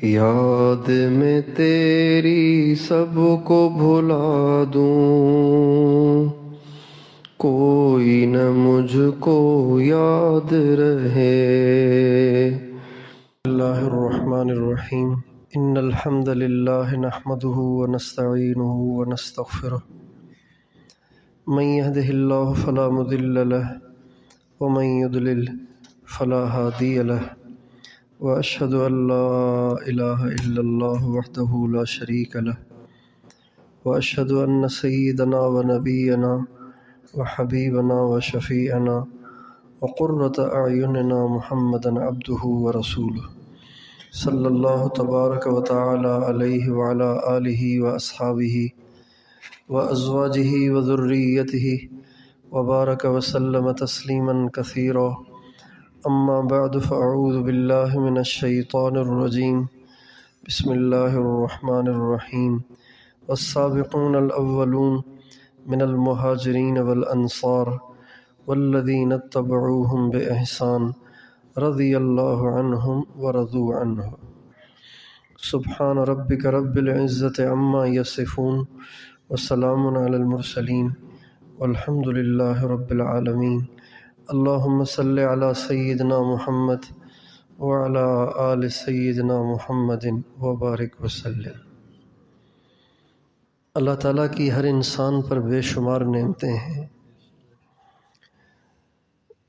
یاد میں تیری سب کو بھلا دوں، کوئی نہ مجھ کو یاد رہے۔ بسم اللہ الرحمن الرحیم۔ ان الحمد للہ نحمده ونستعینه ونستغفره، من يهده اللہ فلا مضل له ومن يضلل فلا هادی له، وأشهد أن لا إله إلا الله وحده لا شريك له، وأشهد أن سيدنا ونبينا وحبيبنا وشفيعنا وقرة أعيننا محمدا عبده ورسوله، صلى الله تبارك وتعالى عليه وعلى آله وأصحابه وأزواجه وذريته وبارك وسلم تسليما كثيرا، اما بعد فاعوذ باللہ من الشیطان الرجیم، بسم اللہ الرحمن الرحیم۔ والسابقون الاولون من المہاجرین والانصار والذین اتبعوہم باحسان رضی اللہ عنہم ورضوا عنہ۔ سبحان ربک رب العزۃ عما یصفون وسلام علی المرسلین والحمد للہ رب العالمین۔ اللہم صلی علی سیدنا محمد وعلی آل سیدنا محمد وبارک وسلم۔ اللہ تعالیٰ کی ہر انسان پر بے شمار نعمتیں ہیں۔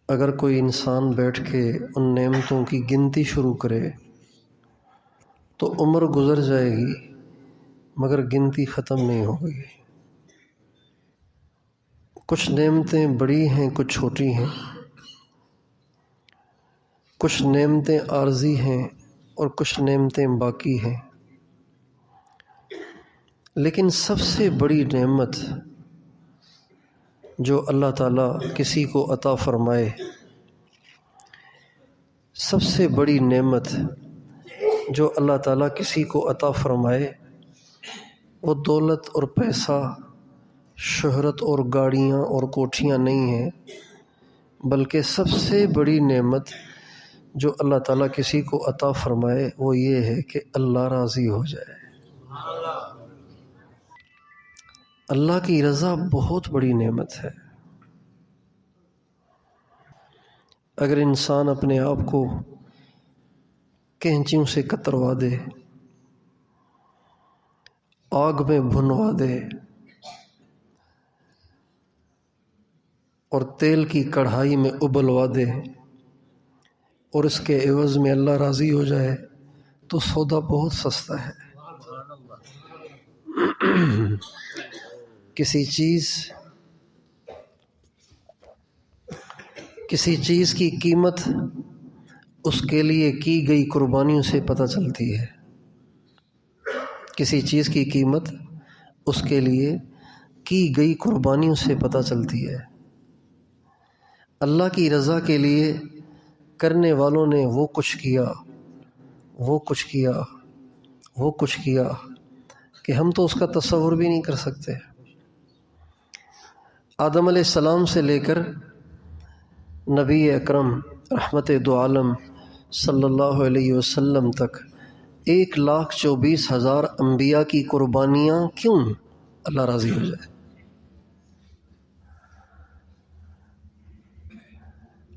اگر کوئی انسان بیٹھ کے ان نعمتوں کی گنتی شروع کرے تو عمر گزر جائے گی مگر گنتی ختم نہیں ہوگی۔ کچھ نعمتیں بڑی ہیں، کچھ چھوٹی ہیں، کچھ نعمتیں عارضی ہیں اور کچھ نعمتیں باقی ہیں، لیکن سب سے بڑی نعمت جو اللہ تعالیٰ کسی کو عطا فرمائے، سب سے بڑی نعمت جو اللہ تعالیٰ کسی کو عطا فرمائے وہ دولت اور پیسہ، شہرت اور گاڑیاں اور کوٹھیاں نہیں ہیں، بلکہ سب سے بڑی نعمت جو اللہ تعالیٰ کسی کو عطا فرمائے وہ یہ ہے کہ اللہ راضی ہو جائے۔ اللہ کی رضا بہت بڑی نعمت ہے۔ اگر انسان اپنے آپ کو کینچیوں سے کتروا دے، آگ میں بھنوا دے اور تیل کی کڑھائی میں ابلوا دے اور اس کے عوض میں اللہ راضی ہو جائے تو سودا بہت سستا ہے۔ کسی چیز کی قیمت اس کے لیے کی گئی قربانیوں سے پتہ چلتی ہے۔ کسی چیز کی قیمت اس کے لیے کی گئی قربانیوں سے پتہ چلتی ہے۔ اللہ کی رضا کے لیے کرنے والوں نے وہ کچھ کیا کہ ہم تو اس کا تصور بھی نہیں کر سکتے۔ آدم علیہ السلام سے لے کر نبی اکرم رحمت دو عالم صلی اللہ علیہ وسلم تک 1,24,000 انبیاء کی قربانیاں کیوں؟ اللہ راضی ہو جائے۔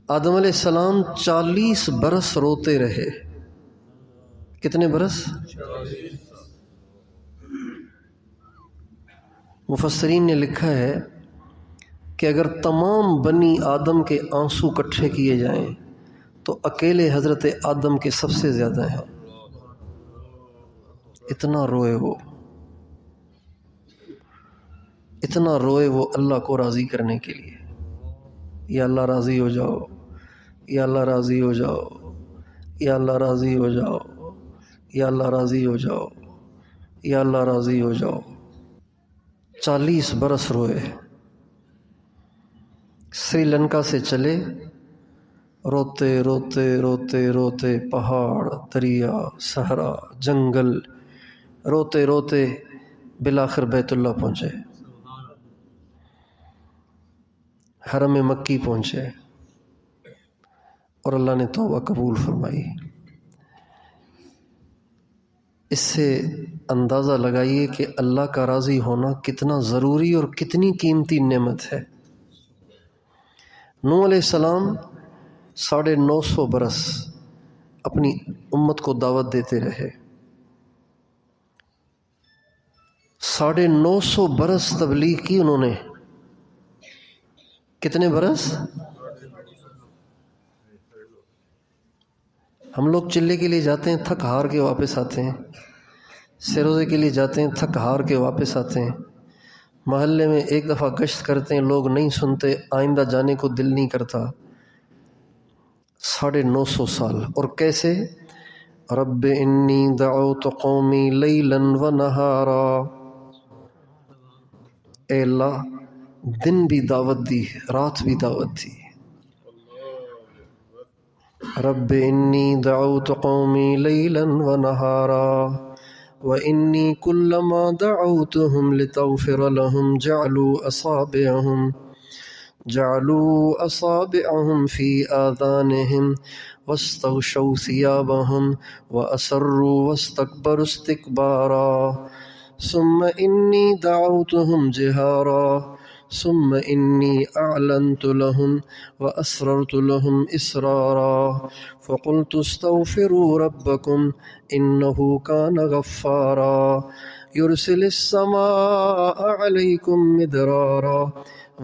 آدم علیہ السلام 40 برس روتے رہے۔ کتنے برس؟ مفسرین نے لکھا ہے کہ اگر تمام بنی آدم کے آنسو اکٹھے کیے جائیں تو اکیلے حضرت آدم کے سب سے زیادہ ہیں۔ اتنا روئے وہ اللہ کو راضی کرنے کے لیے۔ یا اللہ راضی ہو جاؤ، یا اللہ راضی ہو جاؤ، یا اللہ راضی ہو جاؤ، یا اللہ راضی ہو جاؤ، یا اللہ راضی ہو جاؤ۔ 40 برس روئے۔ سری لنکا سے چلے، روتے روتے روتے روتے پہاڑ، دریا، صحرا، جنگل، روتے روتے بالآخر بیت اللہ پہنچے، حرم مکی پہنچے اور اللہ نے توبہ قبول فرمائی۔ اس سے اندازہ لگائیے کہ اللہ کا راضی ہونا کتنا ضروری اور کتنی قیمتی نعمت ہے۔ نوح علیہ السلام 950 برس اپنی امت کو دعوت دیتے رہے، 950 برس تبلیغ کی انہوں نے۔ کتنے برس؟ ہم لوگ چلے کے لیے جاتے ہیں، تھک ہار کے واپس آتے ہیں، سروزے کے لیے جاتے ہیں، تھک ہار کے واپس آتے ہیں، محلے میں ایک دفعہ گشت کرتے ہیں، لوگ نہیں سنتے، آئندہ جانے کو دل نہیں کرتا۔ 950 سال، اور کیسے؟ رب انی دعوت قومی لیلا و نہارا، اے اللہ دن بھی دعوت دی، رات بھی دعوت دی۔ رب انی دعوت قومی لیلا و نہارا وانی کلما دعوتهم لتغفر لهم جعلوا اصابعهم في آذانهم واستغشوا ثيابهم واسروا واستكبروا استكبارا ثم انی دعوتهم جہارا ثم انی اعلنت لهم واسررت لهم اسرارا فقلت استغفروا ربکم انه كان غفارا يرسل السماء عليكم مدرارا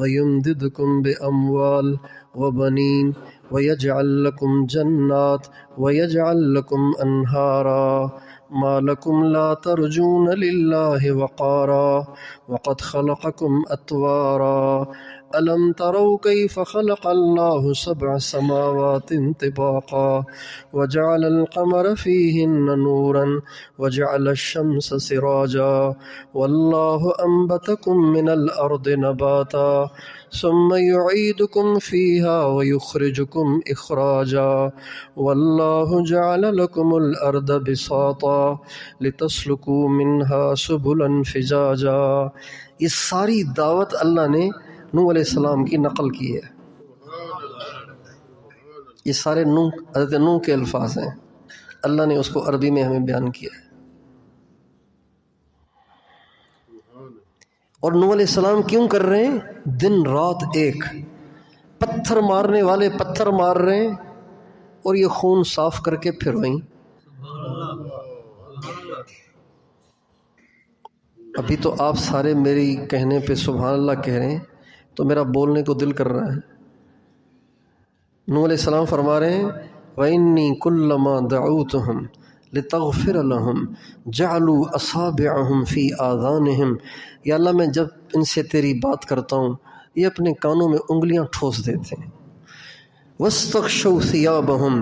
ويمددكم بأموال وبنين ويجعل لكم جنات ويجعل لكم أنهارا ما لكم لا ترجون لله وقارا وقد خلقكم أطوارا ألم تروا كيف خلق الله 7 سماوات طباقا وجعل القمر فيهن نورا وجعل الشمس سراجا والله أنبتكم من الأرض نباتا ثم يعيدكم فيها ويخرجكم إخراجا والله جعل لكم الأرض بساطا لتسلكوا منها سبلا فجاجا۔ یہ ساری دعوت اللہ نے نوح علیہ السلام کی نقل کی ہے، یہ سارے حضرت نوح کے الفاظ ہیں، اللہ نے اس کو عربی میں ہمیں بیان کیا ہے۔ اور نوح علیہ السلام کیوں کر رہے ہیں؟ دن رات ایک، پتھر مارنے والے پتھر مار رہے ہیں اور یہ خون صاف کر کے پھر وہیں۔ ابھی تو آپ سارے میری کہنے پہ سبحان اللہ کہہ رہے ہیں تو میرا بولنے کو دل کر رہا ہے۔ نوح علیہ السلام فرما رہے ہیں وَإِنِّي كُلَّمَا دَعَوْتُهُمْ لِتَغْفِرَ لَهُمْ جَعَلُوا أَصَابِعَهُمْ فِي آذَانِهِمْ، یا اللہ میں جب ان سے تیری بات کرتا ہوں یہ اپنے کانوں میں انگلیاں ٹھوس دیتے ہیں، وَاسْتَغْشَوْا ثِيَابَهُمْ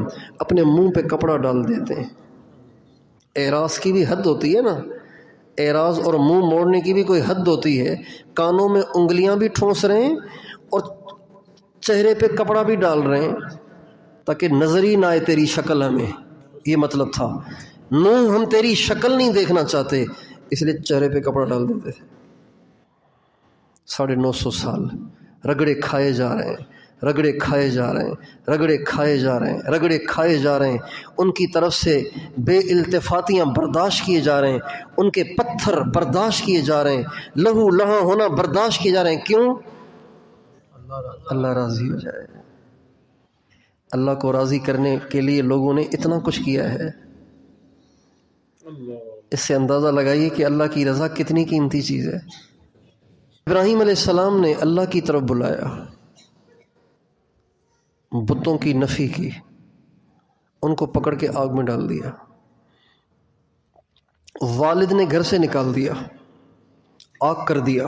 اپنے منہ پہ کپڑا ڈال دیتے ہیں۔ اعراض کی بھی حد ہوتی ہے نا، اعراض اور منہ موڑنے کی بھی کوئی حد ہوتی ہے۔ کانوں میں انگلیاں بھی ٹھونس رہے ہیں اور چہرے پہ کپڑا بھی ڈال رہے ہیں تاکہ نظر ہی نہ آئے تیری شکل ہمیں، یہ مطلب تھا۔ نوح ہم تیری شکل نہیں دیکھنا چاہتے اس لیے چہرے پہ کپڑا ڈال دیتے تھے۔ 950 سال رگڑے کھائے جا رہے ہیں، رگڑے کھائے جا رہے ہیں، رگڑے کھائے جا رہے ہیں، رگڑے کھائے جا رہے ہیں، ان کی طرف سے بے التفاتیاں برداشت کیے جا رہے ہیں، ان کے پتھر برداشت کیے جا رہے ہیں، لہو لہاں ہونا برداشت کیے جا رہے ہیں۔ کیوں؟ اللہ راضی ہو جائے۔ اللہ کو راضی کرنے کے لیے لوگوں نے اتنا کچھ کیا ہے۔ اس سے اندازہ لگائیے کہ اللہ کی رضا کتنی قیمتی چیز ہے۔ ابراہیم علیہ السلام نے اللہ کی طرف بلایا، بتوں کی نفی کی، ان کو پکڑ کے آگ میں ڈال دیا، والد نے گھر سے نکال دیا، آگ کر دیا،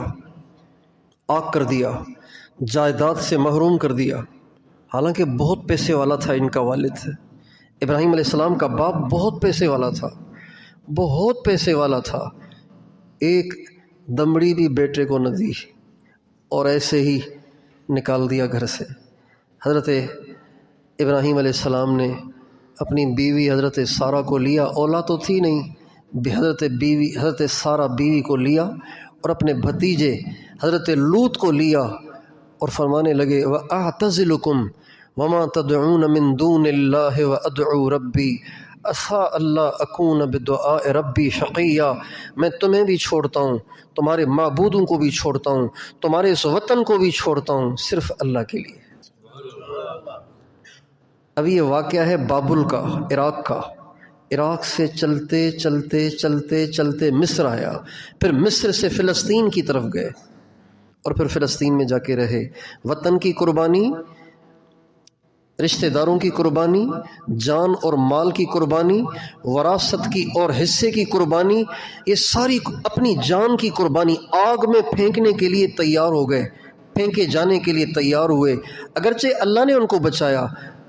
آگ کر دیا، جائیداد سے محروم کر دیا۔ حالانکہ بہت پیسے والا تھا ان کا والد، ابراہیم علیہ السلام کا باپ بہت پیسے والا تھا، بہت پیسے والا تھا، ایک دمڑی بھی بیٹے کو نہ دی اور ایسے ہی نکال دیا گھر سے۔ حضرت ابراہیم علیہ السلام نے اپنی بیوی حضرت سارہ کو لیا، اولاد تو تھی نہیں، حضرت سارہ بیوی کو لیا اور اپنے بھتیجے حضرت لوط کو لیا اور فرمانے لگے وَأَعْتَزِلُكُمْ وَمَا تَدْعُونَ مِن دُونِ اللَّهِ وَأَدْعُو رَبِّي عسیٰ اللہ اکون بدعاء ربی شقیہ، میں تمہیں بھی چھوڑتا ہوں، تمہارے معبودوں کو بھی چھوڑتا ہوں، تمہارے اس وطن کو بھی چھوڑتا ہوں، صرف اللہ کے لیے۔ اب یہ واقعہ ہے بابل کا، عراق کا۔ عراق سے چلتے چلتے چلتے چلتے مصر آیا، پھر مصر سے فلسطین کی طرف گئے اور پھر فلسطین میں جا کے رہے۔ وطن کی قربانی، رشتہ داروں کی قربانی، جان اور مال کی قربانی، وراثت کی اور حصے کی قربانی، یہ ساری اپنی جان کی قربانی آگ میں پھینکنے کے لیے تیار ہو گئے، پھینکے جانے کے لیے تیار ہوئے۔ اگرچہ اللہ نے ان کو بچایا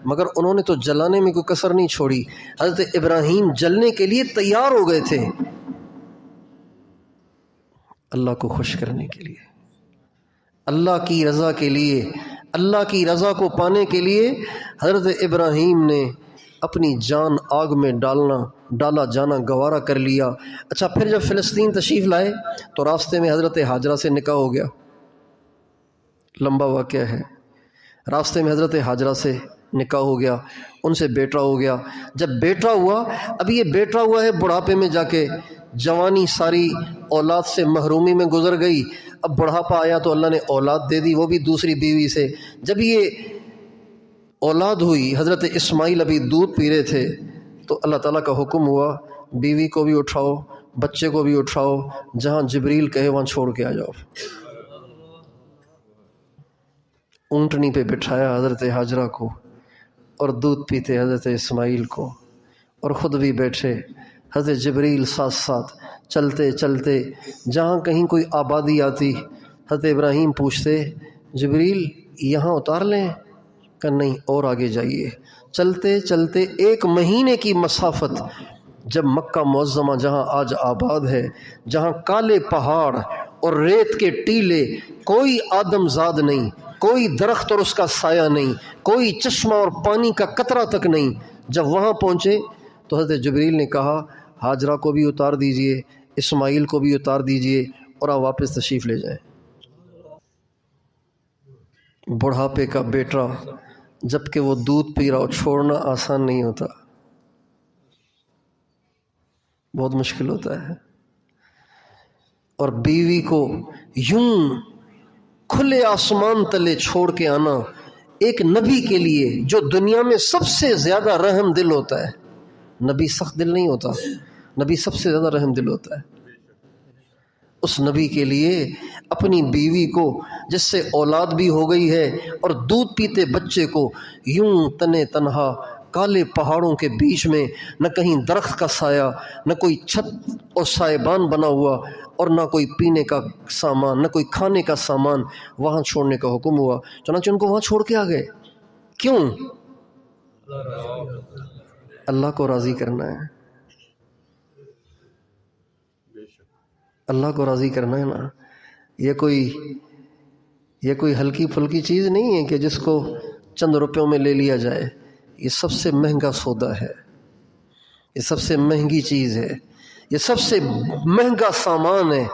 مگر انہوں نے تو جلانے میں کوئی کسر نہیں چھوڑی۔ حضرت ابراہیم جلنے کے لیے تیار ہو گئے تھے اللہ کو خوش کرنے کے لیے، اللہ کی رضا کے لیے، اللہ کی رضا کو پانے کے لیے حضرت ابراہیم نے اپنی جان آگ میں ڈالا جانا گوارا کر لیا۔ اچھا، پھر جب فلسطین تشریف لائے تو راستے میں حضرت ہاجرہ سے نکاح ہو گیا، لمبا واقعہ ہے۔ راستے میں حضرت ہاجرہ سے نکاح ہو گیا، ان سے بیٹا ہو گیا۔ جب بیٹا ہوا، اب یہ بیٹا ہوا ہے بڑھاپے میں جا کے، جوانی ساری اولاد سے محرومی میں گزر گئی، اب بڑھاپا آیا تو اللہ نے اولاد دے دی، وہ بھی دوسری بیوی سے۔ جب یہ اولاد ہوئی، حضرت اسماعیل ابھی دودھ پی رہے تھے تو اللہ تعالیٰ کا حکم ہوا بیوی کو بھی اٹھاؤ، بچے کو بھی اٹھاؤ، جہاں جبریل کہے وہاں چھوڑ کے آ جاؤ۔ اونٹنی پہ بٹھایا حضرت ہاجرہ کو اور دودھ پیتے حضرت اسماعیل کو، اور خود بھی بیٹھے۔ حضرت جبریل ساتھ ساتھ چلتے چلتے جہاں کہیں کوئی آبادی آتی، حضرت ابراہیم پوچھتے جبریل یہاں اتار لیں؟ کہ نہیں، اور آگے جائیے۔ چلتے چلتے 1 مہینے کی مسافت، جب مکہ معظمہ جہاں آج آباد ہے، جہاں کالے پہاڑ اور ریت کے ٹیلے، کوئی آدم زاد نہیں، کوئی درخت اور اس کا سایہ نہیں، کوئی چشمہ اور پانی کا قطرہ تک نہیں، جب وہاں پہنچے تو حضرت جبریل نے کہا ہاجرہ کو بھی اتار دیجئے، اسماعیل کو بھی اتار دیجئے اور آپ واپس تشریف لے جائیں۔ بڑھاپے کا بیٹا جب کہ وہ دودھ پی رہا ہو، چھوڑنا آسان نہیں ہوتا، بہت مشکل ہوتا ہے۔ اور بیوی کو یوں کھلے آسمان تلے چھوڑ کے آنا ایک نبی کے لیے جو دنیا میں سب سے زیادہ رحم دل ہوتا ہے، نبی سخت دل نہیں ہوتا، نبی سب سے زیادہ رحم دل ہوتا ہے، اس نبی کے لیے اپنی بیوی کو جس سے اولاد بھی ہو گئی ہے اور دودھ پیتے بچے کو یوں تنے تنہا کالے پہاڑوں کے بیچ میں، نہ کہیں درخت کا سایہ، نہ کوئی چھت اور سائبان بنا ہوا، اور نہ کوئی پینے کا سامان، نہ کوئی کھانے کا سامان، وہاں چھوڑنے کا حکم ہوا۔ چنانچہ ان کو وہاں چھوڑ کے آ گئے۔ کیوں؟ اللہ کو راضی کرنا ہے، اللہ کو راضی کرنا ہے نا۔ یہ کوئی ہلکی پھلکی چیز نہیں ہے کہ جس کو چند روپیوں میں لے لیا جائے، یہ سب سے مہنگا سودا ہے، یہ سب سے مہنگی چیز ہے، یہ سب سے مہنگا سامان ہے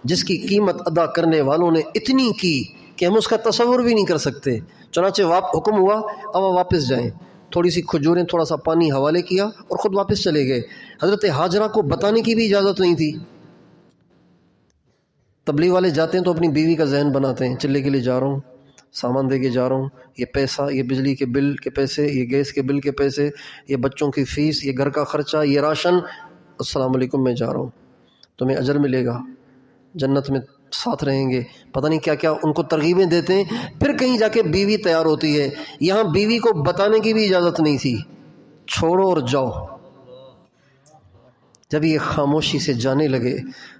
جس کی قیمت ادا کرنے والوں نے اتنی کی کہ ہم اس کا تصور بھی نہیں کر سکتے۔ چنانچہ حکم ہوا اب واپس جائیں، تھوڑی سی کھجوریں، تھوڑا سا پانی حوالے کیا اور خود واپس چلے گئے۔ حضرت ہاجرہ کو بتانے کی بھی اجازت نہیں تھی۔ تبلیغ والے جاتے ہیں تو اپنی بیوی کا ذہن بناتے ہیں، چلے کے لیے جا رہا ہوں، سامان دے کے جا رہا ہوں، یہ پیسہ، یہ بجلی کے بل کے پیسے، یہ گیس کے بل کے پیسے، یہ بچوں کی فیس، یہ گھر کا خرچہ، یہ راشن، السلام علیکم میں جا رہا ہوں، تمہیں اجر ملے گا، جنت میں ساتھ رہیں گے، پتہ نہیں کیا کیا ان کو ترغیبیں دیتے ہیں۔ پھر کہیں جا کے بیوی تیار ہوتی ہے، یہاں بیوی کو بتانے کی بھی اجازت نہیں تھی، چھوڑو اور جاؤ۔ جب یہ خاموشی سے جانے لگے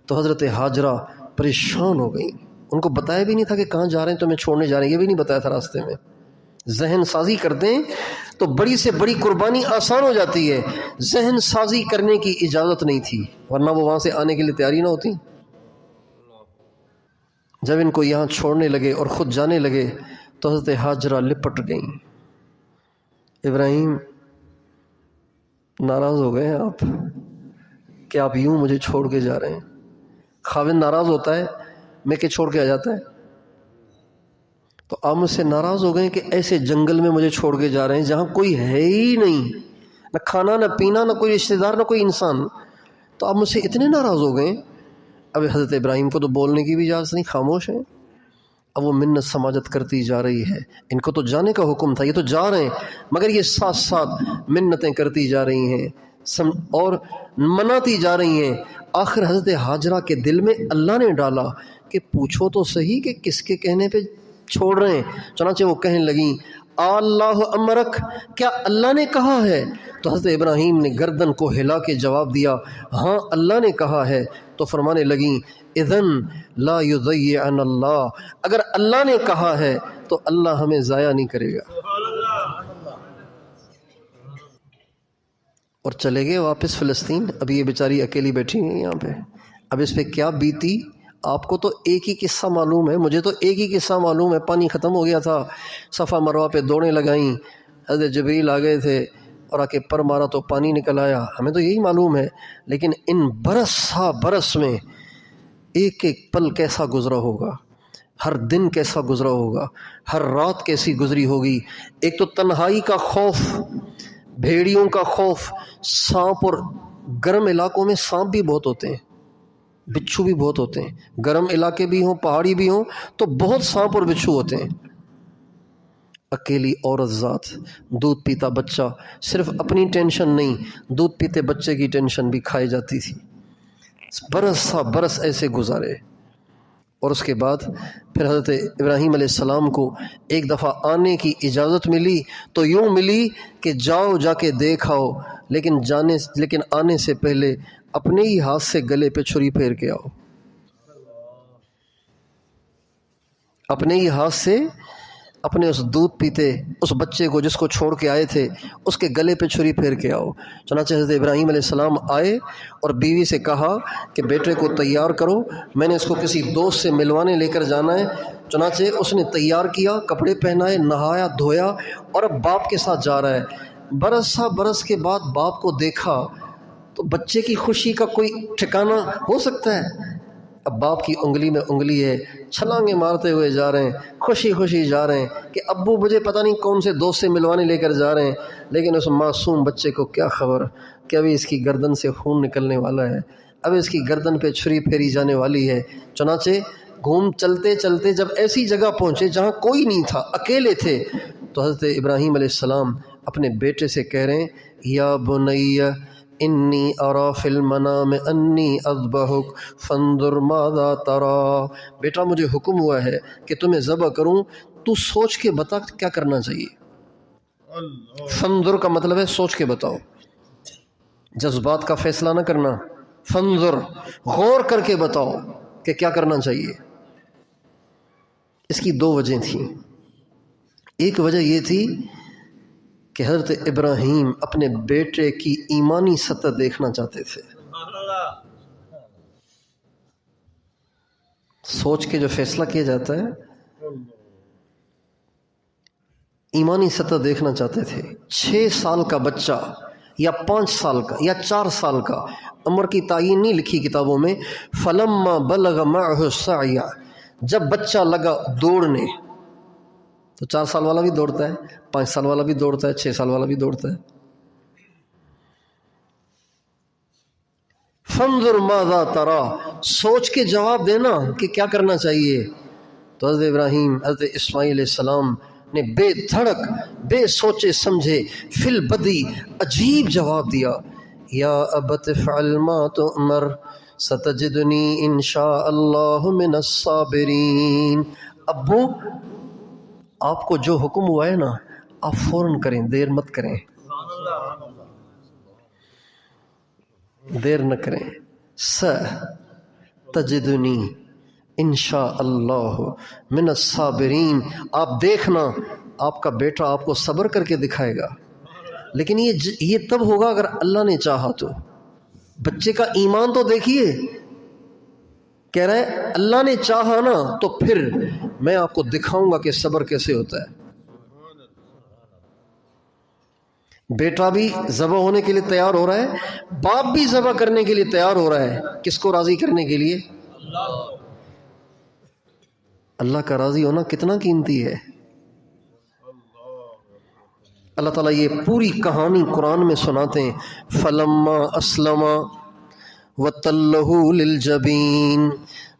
تو حضرت ہاجرہ پریشان ہو گئیں، ان کو بتایا بھی نہیں تھا کہ کہاں جا رہے ہیں، تمہیں چھوڑنے جا رہے ہیں، یہ بھی نہیں بتایا تھا راستے میں۔ ذہن سازی کرتے ہیں تو بڑی سے بڑی قربانی آسان ہو جاتی ہے، ذہن سازی کرنے کی اجازت نہیں تھی، ورنہ وہ وہاں سے آنے کے لیے تیاری نہ ہوتی۔ جب ان کو یہاں چھوڑنے لگے اور خود جانے لگے تو حضرت ہاجرہ لپٹ گئیں۔ ابراہیم ناراض ہو گئے ہیں آپ کہ آپ یوں مجھے چھوڑ کے جا رہے ہیں۔ خاوند ناراض ہوتا ہے، میں کہ چھوڑ کے آ جاتا ہے، تو آپ مجھ سے ناراض ہو گئے کہ ایسے جنگل میں مجھے چھوڑ کے جا رہے ہیں جہاں کوئی ہے ہی نہیں، نہ کھانا نہ پینا نہ کوئی رشتہ دار نہ کوئی انسان، تو آپ مجھ سے اتنے ناراض ہو گئے۔ اب حضرت ابراہیم کو تو بولنے کی بھی اجازت نہیں، خاموش ہیں۔ اب وہ منت سماجت کرتی جا رہی ہے، ان کو تو جانے کا حکم تھا، یہ تو جا رہے ہیں، مگر یہ ساتھ ساتھ منتیں کرتی جا رہی ہیں اور مناتی جا رہی ہیں۔ آخر حضرت ہاجرہ کے دل میں اللہ نے ڈالا کہ پوچھو تو صحیح کہ کس کے کہنے پہ چھوڑ رہے ہیں۔ چنانچہ وہ کہنے لگیں اللہ امرک، کیا اللہ نے کہا ہے؟ تو حضرت ابراہیم نے گردن کو ہلا کے جواب دیا ہاں اللہ نے کہا ہے۔ تو فرمانے لگیں اذن لا یضیعن اللہ، اگر اللہ نے کہا ہے تو اللہ ہمیں ضائع نہیں کرے گا۔ اور چلے گئے واپس فلسطین۔ اب یہ بیچاری اکیلی بیٹھی ہیں یہاں پہ، اب اس پہ کیا بیتی؟ آپ کو تو ایک ہی قصہ معلوم ہے، مجھے تو ایک ہی قصہ معلوم ہے۔ پانی ختم ہو گیا تھا، صفا مروہ پہ دوڑیں لگائیں، حضرت جبریل آ گئے تھے اور آ کے پر مارا تو پانی نکل آیا، ہمیں تو یہی معلوم ہے۔ لیکن ان برس میں ایک ایک پل کیسا گزرا ہوگا، ہر دن کیسا گزرا ہوگا، ہر رات کیسی گزری ہوگی۔ ایک تو تنہائی کا خوف، بھیڑیوں کا خوف، سانپ، اور گرم علاقوں میں سانپ بھی بہت ہوتے ہیں، بچھو بھی بہت ہوتے ہیں، گرم علاقے بھی ہوں پہاڑی بھی ہوں تو بہت سانپ اور بچھو ہوتے ہیں۔ اکیلی عورت ذات، دودھ پیتا بچہ، صرف اپنی ٹینشن نہیں، دودھ پیتے بچے کی ٹینشن بھی کھائی جاتی تھی۔ برس ایسے گزارے، اور اس کے بعد پھر حضرت ابراہیم علیہ السلام کو ایک دفعہ آنے کی اجازت ملی تو یوں ملی کہ جاؤ جا کے دیکھ آؤ، لیکن آنے سے پہلے اپنے ہی ہاتھ سے گلے پہ چھری پھیر کے آؤ، اپنے ہی ہاتھ سے اپنے اس دودھ پیتے اس بچے کو جس کو چھوڑ کے آئے تھے اس کے گلے پہ چھری پھیر کے آؤ۔ چنانچہ حضرت ابراہیم علیہ السلام آئے اور بیوی سے کہا کہ بیٹے کو تیار کرو، میں نے اس کو کسی دوست سے ملوانے لے کر جانا ہے۔ چنانچہ اس نے تیار کیا، کپڑے پہنائے، نہایا دھویا، اور اب باپ کے ساتھ جا رہا ہے۔ برس کے بعد باپ کو دیکھا تو بچے کی خوشی کا کوئی ٹھکانہ ہو سکتا ہے؟ اب باپ کی انگلی میں انگلی ہے، چھلانگیں مارتے ہوئے جا رہے ہیں، خوشی خوشی جا رہے ہیں کہ ابو مجھے پتہ نہیں کون سے دوست سے ملوانے لے کر جا رہے ہیں۔ لیکن اس معصوم بچے کو کیا خبر کہ ابھی اس کی گردن سے خون نکلنے والا ہے، اب اس کی گردن پہ چھری پھیری جانے والی ہے۔ چنانچہ چلتے چلتے جب ایسی جگہ پہنچے جہاں کوئی نہیں تھا، اکیلے تھے، تو حضرت ابراہیم علیہ السلام اپنے بیٹے سے کہہ رہے ہیں یا بنی انی ارا فی المنام انی اذبحک فانظر ماذا تری، بیٹا مجھے حکم ہوا ہے کہ تمہیں ذبح کروں، تو سوچ کے بتا کیا کرنا چاہیے۔ فانظر کا مطلب ہے سوچ کے بتاؤ، جذبات کا فیصلہ نہ کرنا، فانظر غور کر کے بتاؤ کہ کیا کرنا چاہیے۔ اس کی دو وجہ تھیں۔ ایک وجہ یہ تھی کہ حضرت ابراہیم اپنے بیٹے کی ایمانی سطح دیکھنا چاہتے تھے، سوچ کے جو فیصلہ کیا جاتا ہے ایمانی سطح دیکھنا چاہتے تھے۔ 6 سال کا بچہ یا 5 سال کا یا 4 سال کا، عمر کی تعین نہیں لکھی کتابوں میں، فلما بلغ معه السعی، جب بچہ لگا دوڑنے، تو 4 سال والا بھی دوڑتا ہے، 5 سال والا بھی دوڑتا ہے، 6 سال والا بھی دوڑتا ہے۔ فانظر ماذا تری، سوچ کے جواب دینا کہ کیا کرنا چاہیے۔ تو حضرت ابراہیم، حضرت اسماعیل علیہ السلام نے بے دھڑک، بے سوچے سمجھے، فی البدی عجیب جواب دیا، یا ابت افعل ما تؤمر ستجدنی انشاء اللہ من الصابرین، ابو آپ کو جو حکم ہوا ہے نا آپ فوراً کریں، دیر مت کریں، دیر نہ کریں۔ ستجدنی انشاء اللہ من الصابرین، آپ دیکھنا آپ کا بیٹا آپ کو صبر کر کے دکھائے گا، لیکن یہ تب ہوگا اگر اللہ نے چاہا تو۔ بچے کا ایمان تو دیکھیے، کہہ رہا ہے اللہ نے چاہا نا تو پھر میں آپ کو دکھاؤں گا کہ صبر کیسے ہوتا ہے۔ بیٹا بھی ذبح ہونے کے لیے تیار ہو رہا ہے، باپ بھی ذبح کرنے کے لیے تیار ہو رہا ہے، کس کو راضی کرنے کے لیے؟ اللہ کا راضی ہونا کتنا قیمتی ہے۔ اللہ تعالیٰ یہ پوری کہانی قرآن میں سناتے ہیں. فلما اسلم وتلہ للجبین،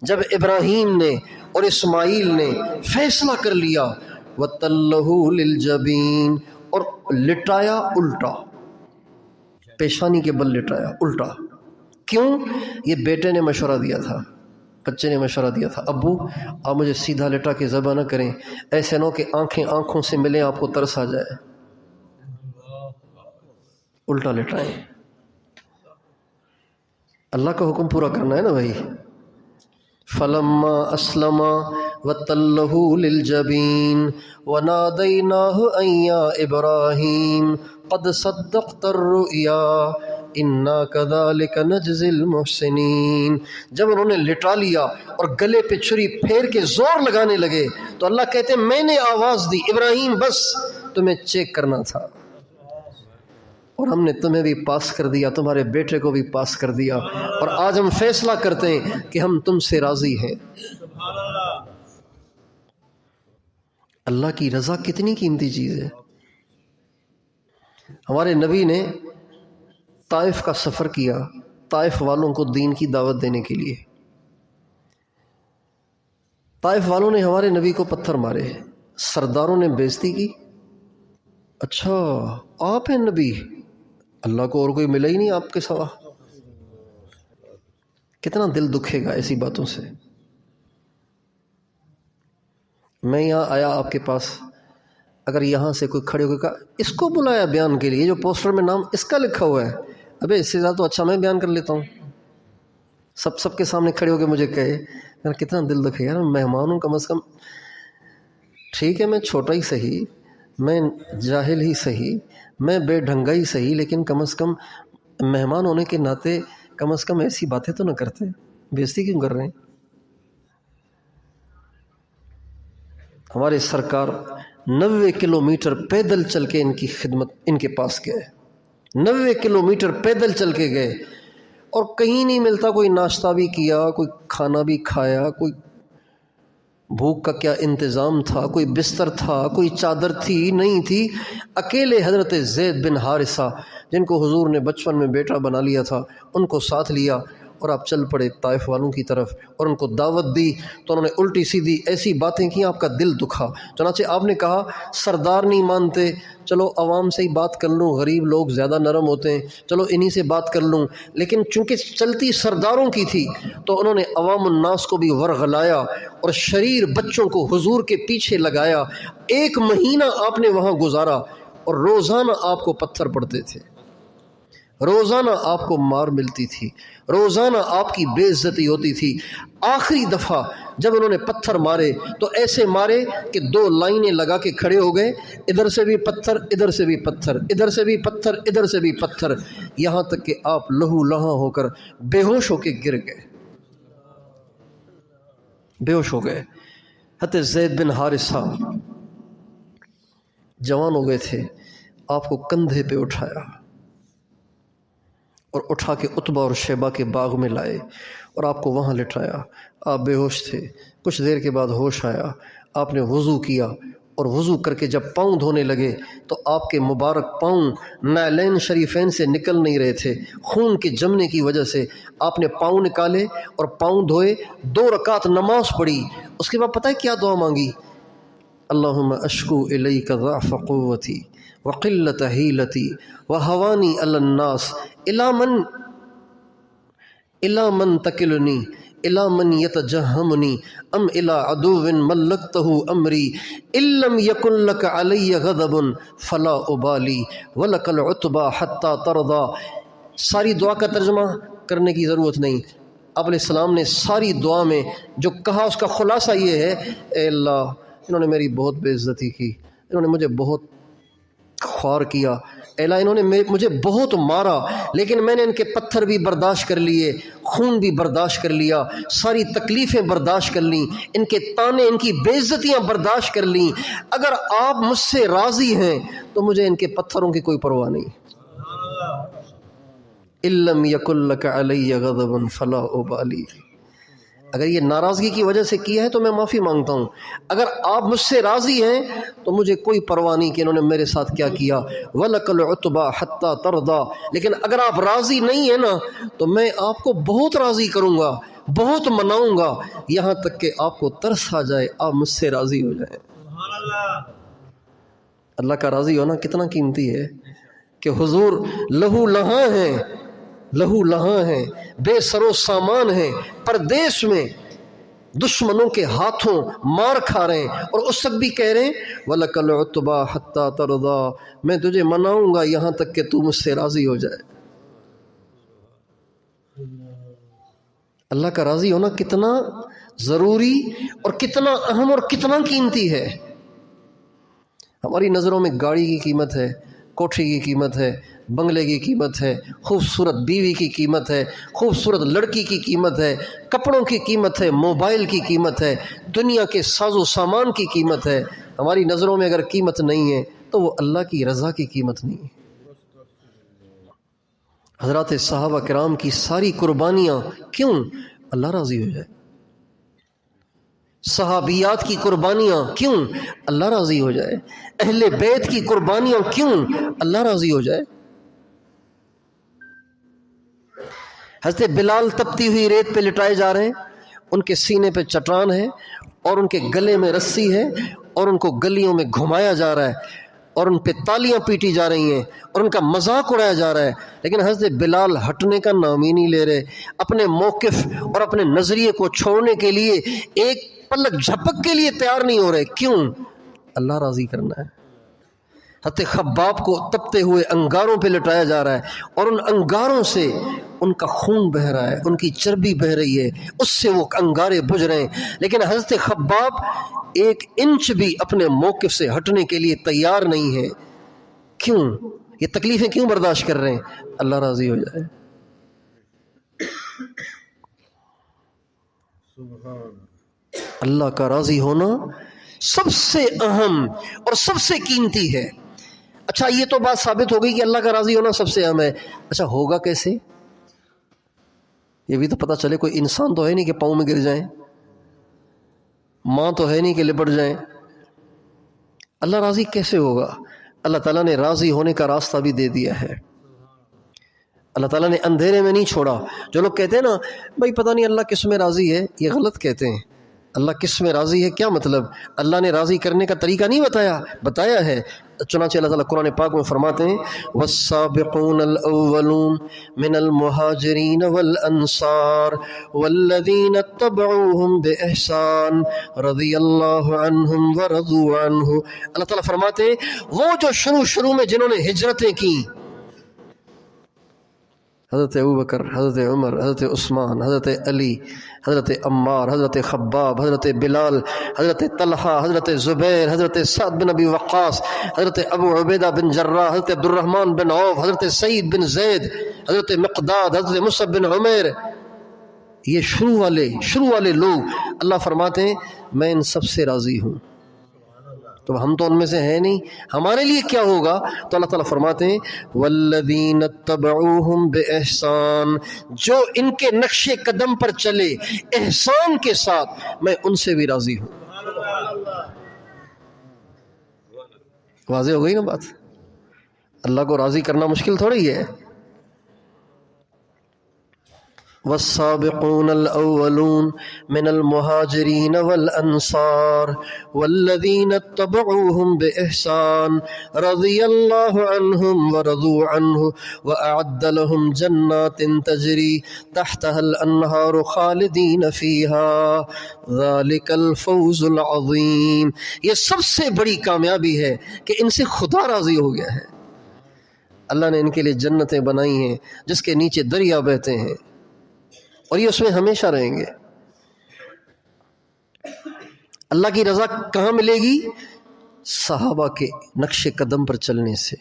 جب ابراہیم نے اور اسماعیل نے فیصلہ کر لیا، وتلہ للجبین، اور لٹایا الٹا، پیشانی کے بل لٹایا الٹا. کیوں؟ یہ بیٹے نے مشورہ دیا تھا، بچے نے مشورہ دیا تھا، ابو آپ مجھے سیدھا لٹا کے ذبح نہ کریں، ایسے نہ ہو کہ آنکھیں آنکھوں سے ملیں آپ کو ترس آ جائے، الٹا لٹائیں. اللہ کا حکم پورا کرنا ہے نا بھائی. فلما اسلم وتلہ للجبین ونادیناہ ان یا ابراہیم قد صدقت الرؤیا انا کذالک نجزی المحسنین. جب انہوں نے لٹا لیا اور گلے پہ چھری پھیر کے زور لگانے لگے تو اللہ کہتے ہیں میں نے آواز دی، ابراہیم بس تمہیں چیک کرنا تھا، اور ہم نے تمہیں بھی پاس کر دیا، تمہارے بیٹے کو بھی پاس کر دیا، اور آج ہم فیصلہ کرتے ہیں کہ ہم تم سے راضی ہیں. اللہ کی رضا کتنی قیمتی چیز ہے. ہمارے نبی نے طائف کا سفر کیا طائف والوں کو دین کی دعوت دینے کے لیے. طائف والوں نے ہمارے نبی کو پتھر مارے، سرداروں نے بےزتی کی. اچھا آپ ہیں نبی، اللہ کو اور کوئی ملا ہی نہیں آپ کے سوا. کتنا دل دکھے گا ایسی باتوں سے. میں یہاں آیا آپ کے پاس، اگر یہاں سے کوئی کھڑے ہو کے کہا اس کو بلایا بیان کے لیے جو پوسٹر میں نام اس کا لکھا ہوا ہے، ابے اس سے زیادہ تو اچھا میں بیان کر لیتا ہوں. سب کے سامنے کھڑے ہو کے مجھے کہے، یار کتنا دل دکھے گا. مہمان ہوں کم از کم، ٹھیک ہے میں چھوٹا ہی صحیح، میں جاہل ہی صحیح، میں بے ڈھنگا ہی صحیح، لیکن کم از کم مہمان ہونے کے ناطے کم از کم ایسی باتیں تو نہ کرتے، بےزتی کیوں کر رہے ہیں. ہمارے سرکار 90 کلومیٹر پیدل چل کے ان کی خدمت ان کے پاس گئے، 90 کلومیٹر پیدل چل کے گئے، اور کہیں نہیں ملتا. کوئی ناشتہ بھی کیا، کوئی کھانا بھی کھایا، کوئی بھوک کا کیا انتظام تھا، کوئی بستر تھا، کوئی چادر تھی نہیں تھی. اکیلے حضرت زید بن حارثہ جن کو حضور نے بچپن میں بیٹا بنا لیا تھا ان کو ساتھ لیا، اور آپ چل پڑے طائف والوں کی طرف، اور ان کو دعوت دی تو انہوں نے الٹی سیدھی ایسی باتیں کی آپ کا دل دکھا. چنانچہ آپ نے کہا سردار نہیں مانتے، چلو عوام سے ہی بات کر لوں، غریب لوگ زیادہ نرم ہوتے ہیں، چلو انہی سے بات کر لوں. لیکن چونکہ چلتی سرداروں کی تھی تو انہوں نے عوام الناس کو بھی ورغلایا اور شریر بچوں کو حضور کے پیچھے لگایا. 1 مہینہ آپ نے وہاں گزارا، اور روزانہ آپ کو پتھر پڑتے تھے، روزانہ آپ کو مار ملتی تھی، روزانہ آپ کی بے عزتی ہوتی تھی. آخری دفعہ جب انہوں نے پتھر مارے تو ایسے مارے کہ 2 لائنیں لگا کے کھڑے ہو گئے، ادھر سے بھی پتھر، ادھر سے بھی پتھر، ادھر سے بھی پتھر، ادھر سے بھی پتھر، یہاں تک کہ آپ لہو لہاں ہو کر بے ہوش ہو کے گر گئے، بے ہوش ہو گئے. حضرت زید بن حارثہ جوان ہو گئے تھے، آپ کو کندھے پہ اٹھایا اور اٹھا کے عتبہ اور شیبہ کے باغ میں لائے اور آپ کو وہاں لٹایا. آپ بے ہوش تھے، کچھ دیر کے بعد ہوش آیا، آپ نے وضو کیا، اور وضو کر کے جب پاؤں دھونے لگے تو آپ کے مبارک پاؤں نعلین شریفین سے نکل نہیں رہے تھے. خون کے جمنے کی وجہ سے آپ نے پاؤں نکالے اور پاؤں دھوئے، 2 رکعت نماز پڑھی. اس کے بعد پتہ ہے کیا دعا مانگی؟ اللہم اشکو الیک ضعف قوتی وقلت حیلتی وہوانی علی الناس الی من تکلنی الی من یتجہمنی ام الی عدو ملکتہ امری ان لم یکن لک علی غضب فلا ابالی ولک العتبی حتی ترضی. ساری دعا کا ترجمہ کرنے کی ضرورت نہیں، آپ علیہ السلام نے ساری دعا میں جو کہا اس کا خلاصہ یہ ہے، اے اللہ انہوں نے میری بہت بے عزتی کی، انہوں نے مجھے بہت خوار کیا، اے اللہ انہوں نے مجھے بہت مارا، لیکن میں نے ان کے پتھر بھی برداشت کر لیے، خون بھی برداشت کر لیا، ساری تکلیفیں برداشت کر لیں، ان کے طعنے، ان کی بے عزتیاں برداشت کر لیں. اگر آپ مجھ سے راضی ہیں تو مجھے ان کے پتھروں کی کوئی پرواہ نہیں. ان لم یکن لک علی غضب فلا ابالی. اگر یہ ناراضگی کی وجہ سے کیا ہے تو میں معافی مانگتا ہوں. اگر آپ مجھ سے راضی ہیں تو مجھے کوئی پرواہ نہیں کہ انہوں نے میرے ساتھ کیا کیا. وَلَكَ الْعُتْبَى حَتَّى تَرْضَى. لیکن اگر آپ راضی نہیں ہیں نا تو میں آپ کو بہت راضی کروں گا، بہت مناؤں گا، یہاں تک کہ آپ کو ترس آ جائے، آپ مجھ سے راضی ہو جائیں. اللہ کا راضی ہونا کتنا قیمتی ہے کہ حضور لہو لہاں ہیں، لہو لہاں ہیں، بے سر و سامان ہیں، پردیس میں دشمنوں کے ہاتھوں مار کھا رہے ہیں، اور اس وقت بھی کہہ رہے ہیں وَلَكَ الْعُتْبَى حَتَّى تَرْضَى، میں تجھے مناؤں گا یہاں تک کہ تو مجھ سے راضی ہو جائے. اللہ کا راضی ہونا کتنا ضروری اور کتنا اہم اور کتنا قیمتی ہے. ہماری نظروں میں گاڑی کی قیمت ہے، کوٹھی کی قیمت ہے، بنگلے کی قیمت ہے، خوبصورت بیوی کی قیمت ہے، خوبصورت لڑکی کی قیمت ہے، کپڑوں کی قیمت ہے، موبائل کی قیمت ہے، دنیا کے ساز و سامان کی قیمت ہے. ہماری نظروں میں اگر قیمت نہیں ہے تو وہ اللہ کی رضا کی قیمت نہیں ہے. حضرات صحابہ کرام کی ساری قربانیاں کیوں؟ اللہ راضی ہو جائے. صحابیات کی قربانیاں کیوں؟ اللہ راضی ہو جائے. اہل بیت کی قربانیاں کیوں؟ اللہ راضی ہو جائے. حضرت بلال تپتی ہوئی ریت پہ لٹائے جا رہے ہیں، ان کے سینے پہ چٹان ہے اور ان کے گلے میں رسی ہے اور ان کو گلیوں میں گھمایا جا رہا ہے اور ان پہ تالیاں پیٹی جا رہی ہیں اور ان کا مذاق اڑایا جا رہا ہے، لیکن حضرت بلال ہٹنے کا نام ہی نہیں لے رہے. اپنے موقف اور اپنے نظریے کو چھوڑنے کے لیے ایک پلک جھپک کے لیے تیار نہیں ہو رہے. کیوں؟ اللہ راضی کرنا ہے. حضرت خباب کو تپتے ہوئے انگاروں پہ لٹایا جا رہا ہے اور ان انگاروں سے ان کا خون بہہ رہا ہے، ان کی چربی بہہ رہی ہے، اس سے وہ انگارے بجھ رہے ہیں، لیکن حضرت خباب ایک انچ بھی اپنے موقف سے ہٹنے کے لیے تیار نہیں ہے. کیوں؟ یہ تکلیفیں کیوں برداشت کر رہے ہیں؟ اللہ راضی ہو جائے. اللہ کا راضی ہونا سب سے اہم اور سب سے قیمتی ہے. اچھا یہ تو بات ثابت ہو گئی کہ اللہ کا راضی ہونا سب سے اہم ہے. اچھا ہوگا کیسے؟ یہ بھی تو پتہ چلے. کوئی انسان تو ہے نہیں کہ پاؤں میں گر جائیں، ماں تو ہے نہیں کہ لپٹ جائیں. اللہ راضی کیسے ہوگا؟ اللہ تعالیٰ نے راضی ہونے کا راستہ بھی دے دیا ہے. اللہ تعالیٰ نے اندھیرے میں نہیں چھوڑا. جو لوگ کہتے ہیں نا بھائی پتہ نہیں اللہ کس میں راضی ہے، یہ غلط کہتے ہیں. اللہ کس میں راضی ہے کیا مطلب؟ اللہ نے راضی کرنے کا طریقہ نہیں بتایا ہے. چنانچہ اللہ تعالیٰ قرآن پاک میں فرماتے ہیں والسابقون الاولون من المہاجرین والانصار والذین اتبعوہم باحسان رضی اللہ عنہم ورضوا عنہ. اللہ تعالیٰ فرماتے ہیں وہ جو شروع میں جنہوں نے ہجرتیں کی، حضرت ابوبکر، حضرت عمر، حضرت عثمان، حضرت علی، حضرت عمار، حضرت خباب، حضرت بلال، حضرت طلحہ، حضرت زبیر، حضرت سعد بن ابی وقاص، حضرت ابو عبیدہ بن جراح، حضرت عبد الرحمن بن عوف، حضرت سعید بن زید، حضرت مقداد، حضرت مصعب بن عمیر، یہ شروع والے لوگ اللہ فرماتے ہیں میں ان سب سے راضی ہوں. تو ہم تو ان میں سے ہیں نہیں، ہمارے لیے کیا ہوگا؟ تو اللہ تعالیٰ فرماتے ہیں والذین اتبعوہم باحسان، جو ان کے نقش قدم پر چلے احسان کے ساتھ، میں ان سے بھی راضی ہوں. واضح ہو گئی نا بات؟ اللہ کو راضی کرنا مشکل تھوڑی ہے. والسابقون الاولون من المهاجرين والانصار والذين اتبعوهم باحسان رضي الله عنهم ورضوا عنه واعد لهم جنات تجري تحتها الانهار خالدين فيها ذلك الفوز العظيم. یہ سب سے بڑی کامیابی ہے کہ ان سے خدا راضی ہو گیا ہے. اللہ نے ان کے لیے جنتیں بنائی ہیں جس کے نیچے دریا بہتے ہیں اور یہ اس میں ہمیشہ رہیں گے. اللہ کی رضا کہاں ملے گی؟ صحابہ کے نقش قدم پر چلنے سے،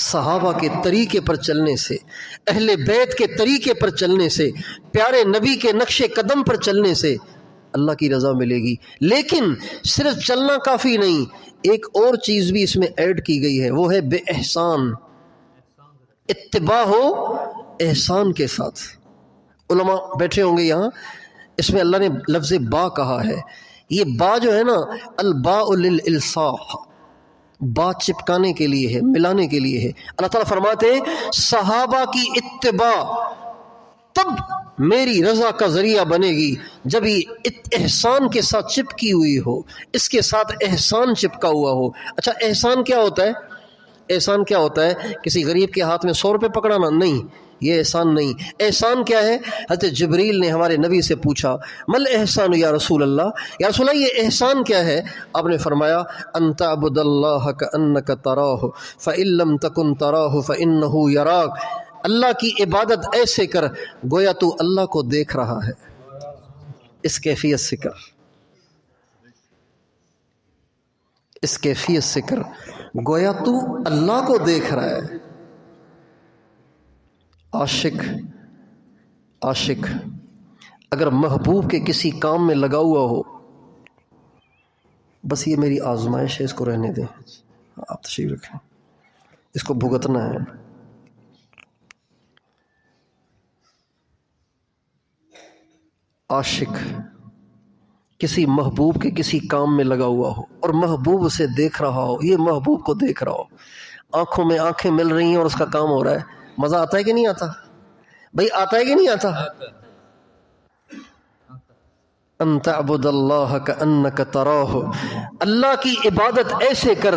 صحابہ کے طریقے پر چلنے سے، اہل بیت کے طریقے پر چلنے سے، پیارے نبی کے نقش قدم پر چلنے سے اللہ کی رضا ملے گی. لیکن صرف چلنا کافی نہیں، ایک اور چیز بھی اس میں ایڈ کی گئی ہے، وہ ہے بے احسان. اتباع ہو احسان کے ساتھ. علماء بیٹھے ہوں گے یہاں، اس میں اللہ نے لفظ با کہا ہے. یہ با جو ہے نا، الباء للالصاق، با چپکانے کے لیے ہے، ملانے کے لیے ہے. اللہ تعالیٰ فرماتے ہیں صحابہ کی اتباع تب میری رضا کا ذریعہ بنے گی جب یہ احسان کے ساتھ چپکی ہوئی ہو، اس کے ساتھ احسان چپکا ہوا ہو. اچھا احسان کیا ہوتا ہے؟ احسان کیا ہوتا ہے؟ کسی غریب کے ہاتھ میں 100 روپے پکڑانا؟ نہیں، یہ احسان نہیں. احسان کیا ہے؟ حضرت جبریل نے ہمارے نبی سے پوچھا مل احسان یا رسول اللہ، یا رسول اللہ یہ احسان کیا ہے؟ آپ نے فرمایا ان تعبد اللہ کانک تراہ فان لم تکن تراہ فانہ یراک. اللہ کی عبادت ایسے کر گویا تو اللہ کو دیکھ رہا ہے. اس کیفیت سے کر، اس کیفیت سے کر گویا تو اللہ کو دیکھ رہا ہے. عاشق اگر محبوب کے کسی کام میں لگا ہوا ہو، بس یہ میری آزمائش ہے، اس کو رہنے دیں، آپ تشریف رکھیں، اس کو بھگتنا ہے. عاشق کسی محبوب کے کسی کام میں لگا ہوا ہو اور محبوب اسے دیکھ رہا ہو، یہ محبوب کو دیکھ رہا ہو، آنکھوں میں آنکھیں مل رہی ہیں اور اس کا کام ہو رہا ہے. مزہ آتا ہے کہ نہیں آتا؟ بھائی آتا ہے کہ نہیں آتا؟ ان تعبد اللہ کانک تراہ، اللہ کی عبادت ایسے کر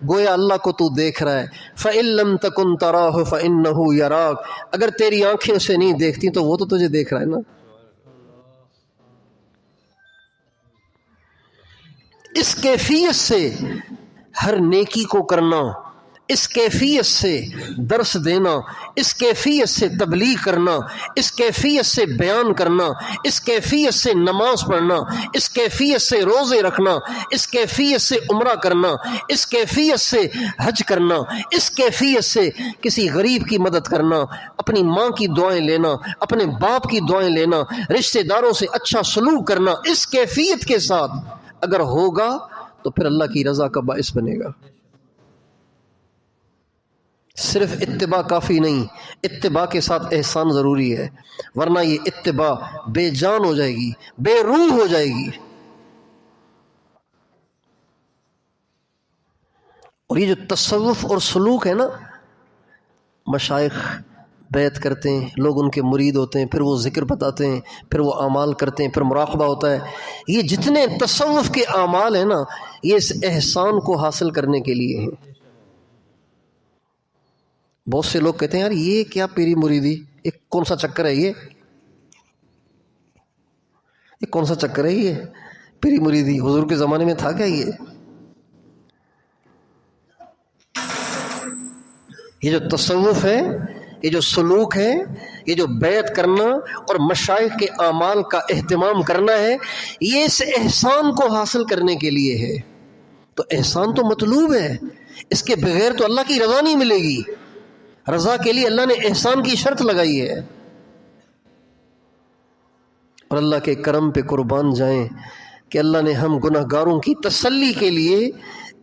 گویا اللہ کو تو دیکھ رہا ہے. فإن لم تکن تراہ فإنہ یراک، اگر تیری آنکھیں اسے نہیں دیکھتی تو وہ تو تجھے دیکھ رہا ہے نا. اس کیفیت سے ہر نیکی کو کرنا، اس کیفیت سے درس دینا، اس کیفیت سے تبلیغ کرنا، اس کیفیت سے بیان کرنا، اس کیفیت سے نماز پڑھنا، اس کیفیت سے روزے رکھنا، اس کیفیت سے عمرہ کرنا، اس کیفیت سے حج کرنا، اس کیفیت سے کسی غریب کی مدد کرنا، اپنی ماں کی دعائیں لینا، اپنے باپ کی دعائیں لینا، رشتہ داروں سے اچھا سلوک کرنا، اس کیفیت کے ساتھ اگر ہوگا تو پھر اللہ کی رضا کا باعث بنے گا. صرف اتباع کافی نہیں، اتباع کے ساتھ احسان ضروری ہے، ورنہ یہ اتباع بے جان ہو جائے گی، بے روح ہو جائے گی. اور یہ جو تصوف اور سلوک ہے نا، مشائخ بیعت کرتے ہیں، لوگ ان کے مرید ہوتے ہیں، پھر وہ ذکر بتاتے ہیں، پھر وہ اعمال کرتے ہیں، پھر مراقبہ ہوتا ہے. یہ جتنے تصوف کے اعمال ہیں نا، یہ اس احسان کو حاصل کرنے کے لیے ہیں. بہت سے لوگ کہتے ہیں یار یہ کیا پیری مریدی، یہ کون سا چکر ہے، یہ کون سا چکر ہے، یہ پیری مریدی حضور کے زمانے میں تھا کیا؟ یہ جو تصوف ہے، یہ جو سلوک ہے، یہ جو بیعت کرنا اور مشائخ کے اعمال کا اہتمام کرنا ہے، یہ اس احسان کو حاصل کرنے کے لیے ہے. تو احسان تو مطلوب ہے، اس کے بغیر تو اللہ کی رضا نہیں ملے گی. رضا کے لیے اللہ نے احسان کی شرط لگائی ہے. اور اللہ کے کرم پہ قربان جائیں کہ اللہ نے ہم گناہ گاروں کی تسلی کے لیے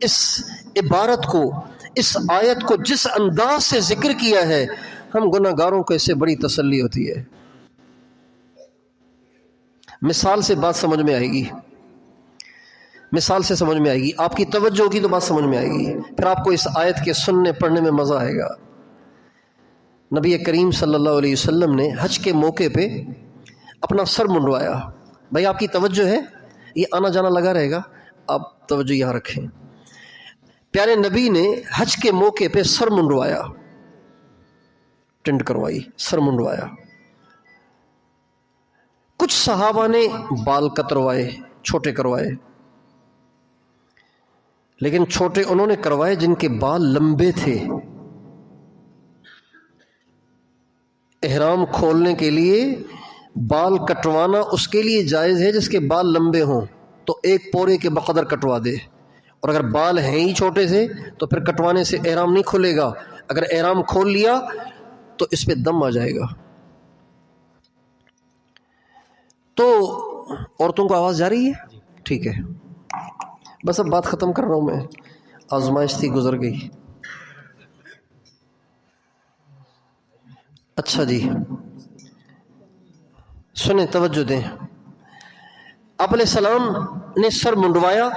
اس عبارت کو، اس آیت کو جس انداز سے ذکر کیا ہے، ہم گناہ گاروں کو اس سے بڑی تسلی ہوتی ہے. مثال سے بات سمجھ میں آئے گی، مثال سے سمجھ میں آئے گی، آپ کی توجہ ہوگی تو بات سمجھ میں آئے گی، پھر آپ کو اس آیت کے سننے پڑھنے میں مزہ آئے گا. نبی کریم صلی اللہ علیہ وسلم نے حج کے موقع پہ اپنا سر منڈوایا. بھائی آپ کی توجہ ہے، یہ آنا جانا لگا رہے گا، آپ توجہ یہاں رکھیں. پیارے نبی نے حج کے موقع پہ سر منڈوایا، ٹنڈ کروائی، سر منڈوایا. کچھ صحابہ نے بال کتروائے، چھوٹے کروائے، لیکن چھوٹے انہوں نے کروائے جن کے بال لمبے تھے. احرام کھولنے کے لیے بال کٹوانا اس کے لیے جائز ہے جس کے بال لمبے ہوں، تو ایک پورے کے بقدر کٹوا دے. اور اگر بال ہیں ہی چھوٹے سے تو پھر کٹوانے سے احرام نہیں کھلے گا. اگر احرام کھول لیا تو اس پہ دم آ جائے گا. تو عورتوں کو آواز جا رہی ہے؟ ٹھیک ہے، بس اب بات ختم کر رہا ہوں میں، آزمائش تھی گزر گئی. اچھا جی سنیں، توجہ دیں. آپ علیہ السلام نے سر منڈوایا،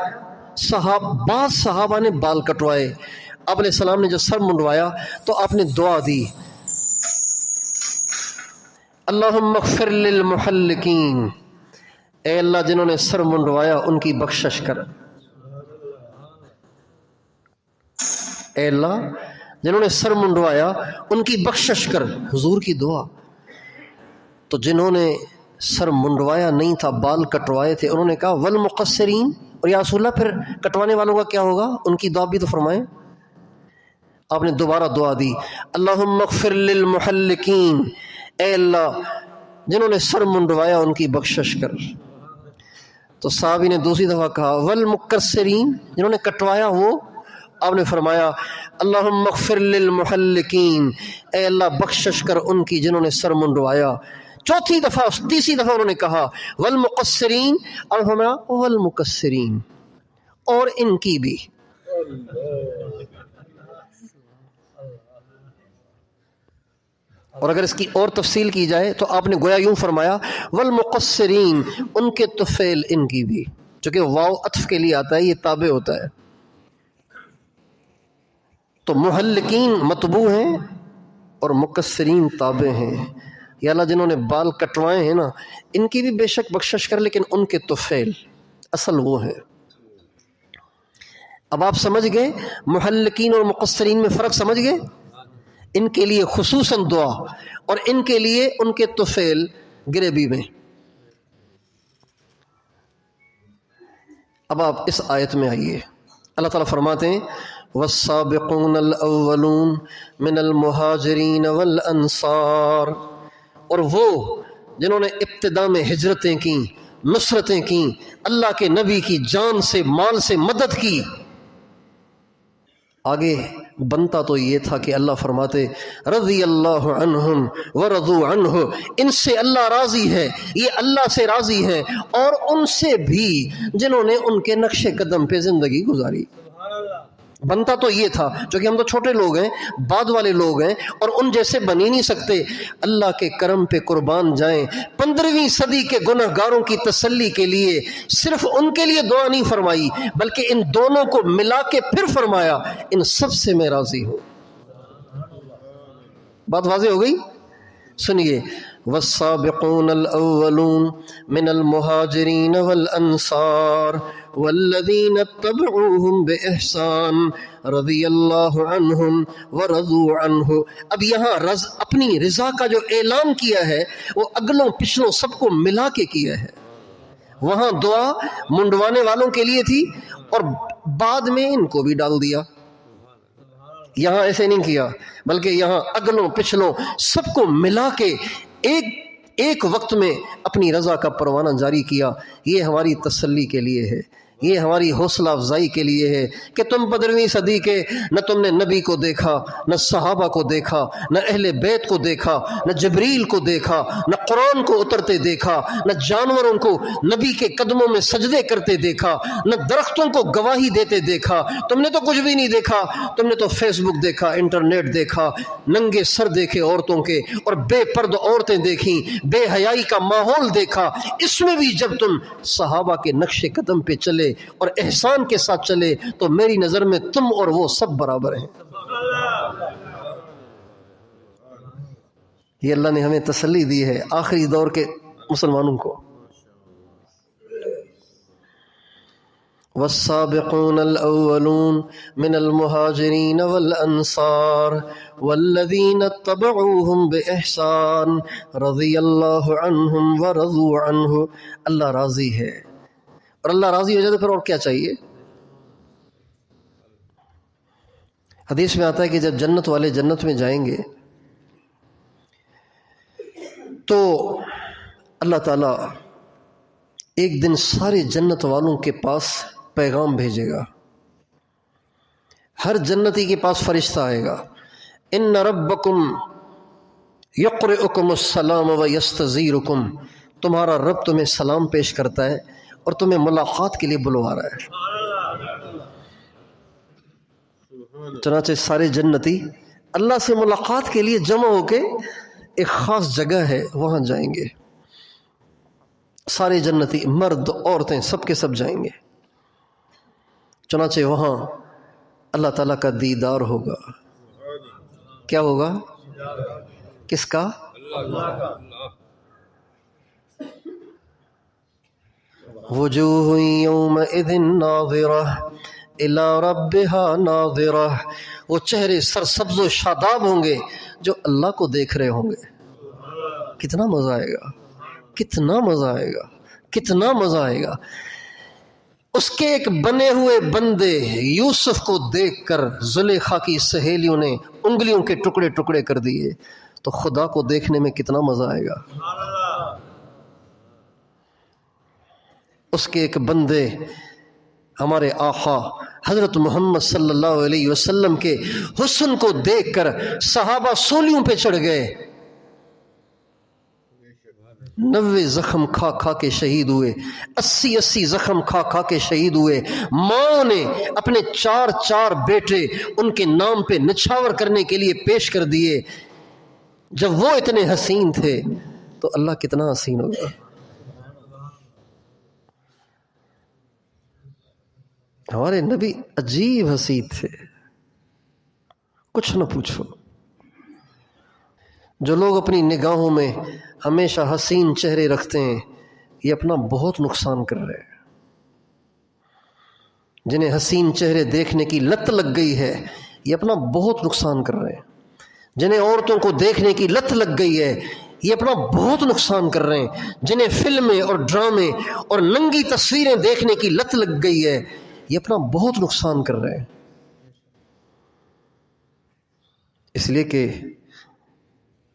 بعض صحابہ نے بال کٹوائے، آپ علیہ السلام نے جو سر منڈوایا تو آپ نے دعا دی، اللہم اغفر للمحلقین، اے اللہ جنہوں نے سر منڈوایا ان کی بخشش کر، اے اللہ جنہوں نے سر منڈوایا ان کی بخشش کر۔ حضور کی دعا۔ تو جنہوں نے سر منڈوایا نہیں تھا، بال کٹوائے تھے، انہوں نے کہا والمقصرین، اور یا رسول اللہ پھر کٹوانے والوں کا کیا ہوگا؟ ان کی دعا بھی تو فرمائیں۔ آپ نے دوبارہ دعا دی، اللہم اغفر للمحلقین، اے اللہ جنہوں نے سر منڈوایا ان کی بخشش کر۔ تو صحابی نے دوسری دفعہ کہا والمقصرین، جنہوں نے کٹوایا وہ، آپ نے فرمایا اللہم اغفر للمحلقین، اے اللہ بخشش کر ان کی جنہوں نے سر منڈوایا۔ تیسری دفعہ انہوں نے کہا والمقصرین، اور فرمایا والمقصرین، اور ان کی بھی۔ اور اگر اس کی اور تفصیل کی جائے تو آپ نے گویا یوں فرمایا والمقصرین، ان کے طفیل ان کی بھی، چونکہ واو عطف کے لیے آتا ہے، یہ تابع ہوتا ہے۔ تو محلقین مطبوع ہیں اور مقصرین تابع ہیں۔ یا اللہ جنہوں نے بال کٹوائے ہیں نا ان کی بھی بے شک بخشش کر، لیکن ان کے طفیل اصل وہ ہیں۔ اب آپ سمجھ گئے محلقین اور مقصرین میں فرق سمجھ گئے؟ ان کے لیے خصوصاً دعا اور ان کے لیے ان کے طفیل گریبی میں۔ اب آپ اس آیت میں آئیے، اللہ تعالیٰ فرماتے ہیں والسابقون الاولون من المہاجرین والانصار، اور وہ جنہوں نے ابتدا میں ہجرتیں کی، نصرتیں کی، اللہ کے نبی کی جان سے مال سے مدد کی۔ آگے بنتا تو یہ تھا کہ اللہ فرماتے رضی اللہ عنہم ورضوا عنہ، ان سے اللہ راضی ہے، یہ اللہ سے راضی ہے، اور ان سے بھی جنہوں نے ان کے نقش قدم پہ زندگی گزاری۔ بنتا تو یہ تھا، چونکہ ہم تو چھوٹے لوگ ہیں، بعد والے لوگ ہیں، اور ان جیسے بن ہی نہیں سکتے۔ اللہ کے کرم پہ قربان جائیں، 15ویں صدی کے گناہ گاروں کی تسلی کے لیے صرف ان کے لیے دعا نہیں فرمائی، بلکہ ان دونوں کو ملا کے پھر فرمایا ان سب سے میں راضی ہوں۔ بات واضح ہو گئی؟ سنیے، والسابقون الاولون من المہاجرین والانصار والذین اتبعوہم بإحسان رضی اللہ عنہم ورضوا عنہ۔ اب یہاں اپنی رضا کا جو اعلان کیا ہے وہ اگلوں پچھلوں سب کو ملا کے کیا ہے۔ وہاں دعا منڈوانے والوں کے لیے تھی اور بعد میں ان کو بھی ڈال دیا۔ یہاں ایسے نہیں کیا، بلکہ یہاں اگلوں پچھلوں سب کو ملا کے ایک وقت میں اپنی رضا کا پروانہ جاری کیا۔ یہ ہماری تسلی کے لیے ہے، یہ ہماری حوصلہ افزائی کے لیے ہے کہ تم 15ویں صدی کے نہ تم نے نبی کو دیکھا، نہ صحابہ کو دیکھا، نہ اہل بیت کو دیکھا، نہ جبریل کو دیکھا، نہ قرآن کو اترتے دیکھا، نہ جانوروں کو نبی کے قدموں میں سجدے کرتے دیکھا، نہ درختوں کو گواہی دیتے دیکھا۔ تم نے تو کچھ بھی نہیں دیکھا، تم نے تو فیس بک دیکھا، انٹرنیٹ دیکھا، ننگے سر دیکھے عورتوں کے، اور بے پرد عورتیں دیکھیں، بے حیائی کا ماحول دیکھا۔ اس میں بھی جب تم صحابہ کے نقش قدم پہ چلے اور احسان کے ساتھ چلے تو میری نظر میں تم اور وہ سب برابر ہیں۔ یہ اللہ نے ہمیں تسلی دی ہے آخری دور کے مسلمانوں کو۔ والسابقون الاولون من المہاجرین والانصار والذین اتبعوہم بإحسان رضی اللہ عنہم ورضوا عنہ۔ اللہ راضی ہے، اور اللہ راضی ہو جائے تو پھر اور کیا چاہیے؟ حدیث میں آتا ہے کہ جب جنت والے جنت میں جائیں گے تو اللہ تعالیٰ ایک دن سارے جنت والوں کے پاس پیغام بھیجے گا۔ ہر جنتی کے پاس فرشتہ آئے گا، ان ربکم یقرئکم السلام ویستزیرکم، تمہارا رب تمہیں سلام پیش کرتا ہے اور تمہیں ملاقات کے لیے بلوا رہا ہے۔ چنانچہ سارے جنتی اللہ سے ملاقات کے لیے جمع ہو کے ایک خاص جگہ ہے وہاں جائیں گے۔ سارے جنتی مرد عورتیں سب کے سب جائیں گے، چنانچہ وہاں اللہ تعالیٰ کا دیدار ہوگا۔ کیا ہوگا؟ کس کا؟ وجوہ یومئذ ناظرہ الی ربہا ناظرہ، وہ چہرے سرسبز و شاداب ہوں گے جو اللہ کو دیکھ رہے ہوں گے۔ کتنا مزہ آئے گا، کتنا مزہ آئے گا، کتنا مزہ آئے گا۔ اس کے ایک بنے ہوئے بندے یوسف کو دیکھ کر زلیخا کی سہیلیوں نے انگلیوں کے ٹکڑے ٹکڑے کر دیے، تو خدا کو دیکھنے میں کتنا مزہ آئے گا۔ اس کے ایک بندے ہمارے آقا حضرت محمد صلی اللہ علیہ وسلم کے حسن کو دیکھ کر صحابہ سولیوں پہ چڑھ گئے، 90 زخم کھا کھا کے شہید ہوئے، 80 زخم کھا کھا کے شہید ہوئے۔ ماں نے اپنے 4 بیٹے ان کے نام پہ نچھاور کرنے کے لیے پیش کر دیے۔ جب وہ اتنے حسین تھے تو اللہ کتنا حسین ہوگا۔ ہمارے نبی عجیب حسین تھے، کچھ نہ پوچھو۔ جو لوگ اپنی نگاہوں میں ہمیشہ حسین چہرے رکھتے ہیں، یہ اپنا بہت نقصان کر رہے ہیں۔ جنہیں حسین چہرے دیکھنے کی لت لگ گئی ہے، یہ اپنا بہت نقصان کر رہے ہیں۔ جنہیں عورتوں کو دیکھنے کی لت لگ گئی ہے، یہ اپنا بہت نقصان کر رہے ہیں۔ جنہیں فلمیں اور ڈرامے اور ننگی تصویریں دیکھنے کی لت لگ گئی ہے، یہ اپنا بہت نقصان کر رہے ہیں۔ اس لیے کہ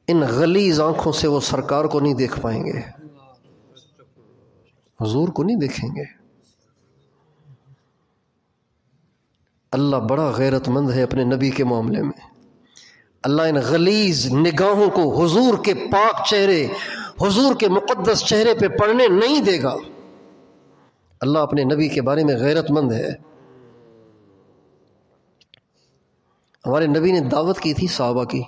ان غلیظ آنکھوں سے وہ سرکار کو نہیں دیکھ پائیں گے، حضور کو نہیں دیکھیں گے۔ اللہ بڑا غیرت مند ہے اپنے نبی کے معاملے میں۔ اللہ ان غلیظ نگاہوں کو حضور کے پاک چہرے، حضور کے مقدس چہرے پہ پڑنے نہیں دے گا۔ اللہ اپنے نبی کے بارے میں غیرت مند ہے۔ ہمارے نبی نے دعوت کی تھی صحابہ کی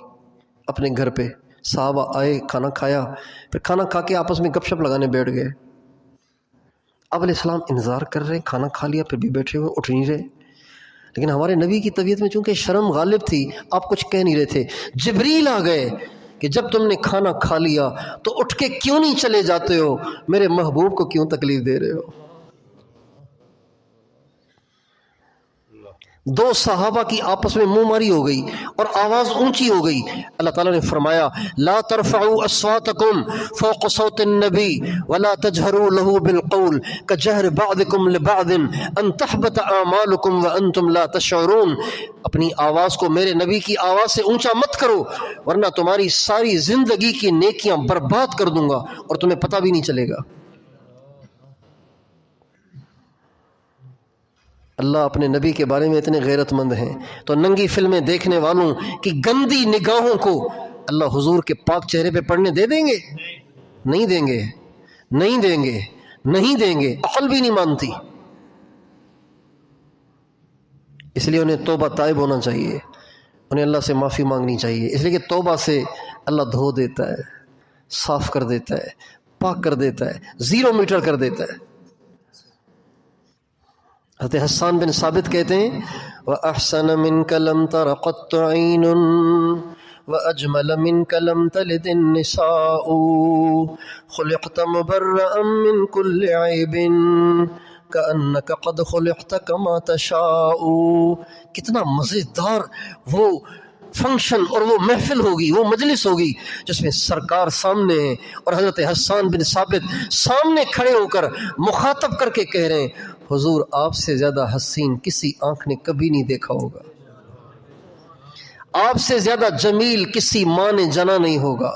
اپنے گھر پہ، صحابہ آئے، کھانا کھایا، پھر کھانا کھا کے آپس میں گپ شپ لگانے بیٹھ گئے۔ اب علیہ السلام انتظار کر رہے، کھانا کھا لیا پھر بھی بیٹھے ہوئے، اٹھ نہیں رہے۔ لیکن ہمارے نبی کی طبیعت میں چونکہ شرم غالب تھی، آپ کچھ کہہ نہیں رہے تھے۔ جبریل آ گئے کہ جب تم نے کھانا کھا لیا تو اٹھ کے کیوں نہیں چلے جاتے ہو، میرے محبوب کو کیوں تکلیف دے رہے ہو؟ 2 صحابہ کی آپس میں منہ ماری ہو گئی اور آواز اونچی ہو گئی۔ اللہ تعالیٰ نے فرمایا لا ترفعوا اصواتکم فوق صوت النبی ولا تجہروا له بالقول کجہر بعضکم لبعض ان تحبط اعمالکم وانتم لا تشعرون۔ اپنی آواز کو میرے نبی کی آواز سے اونچا مت کرو، ورنہ تمہاری ساری زندگی کی نیکیاں برباد کر دوں گا اور تمہیں پتہ بھی نہیں چلے گا۔ اللہ اپنے نبی کے بارے میں اتنے غیرت مند ہیں، تو ننگی فلمیں دیکھنے والوں کی گندی نگاہوں کو اللہ حضور کے پاک چہرے پہ پڑھنے دے دیں گے؟ نہیں دیں گے، نہیں دیں گے، نہیں دیں گے۔ عقل بھی نہیں مانتی۔ اس لیے انہیں توبہ تائب ہونا چاہیے، انہیں اللہ سے معافی مانگنی چاہیے، اس لیے کہ توبہ سے اللہ دھو دیتا ہے، صاف کر دیتا ہے، پاک کر دیتا ہے، 0 میٹر کر دیتا ہے۔ حضرت حسان بن ثابت کہتے ہیں وَأَحْسَنَ مِنْكَ لَمْ تَرَ قَطُّ عَيْنٌ وَأَجْمَلَ مِنْكَ لَمْ تَلِدِ النِّسَاءُ خُلِقْتَ مُبَرَّأً مِنْ كُلِّ عَيْبٍ كَأَنَّكَ قَدْ خُلِقْتَ كَمَا تَشَاءُ۔ کتنا مزیدار وہ فنکشن اور وہ محفل ہوگی، وہ مجلس ہوگی جس میں سرکار سامنے ہیں اور حضرت حسان بن ثابت سامنے کھڑے ہو کر مخاطب کر کے کہہ رہے ہیں حضور آپ سے زیادہ حسین کسی آنکھ نے کبھی نہیں دیکھا ہوگا، آپ سے زیادہ جمیل کسی ماں نے جنا نہیں ہوگا۔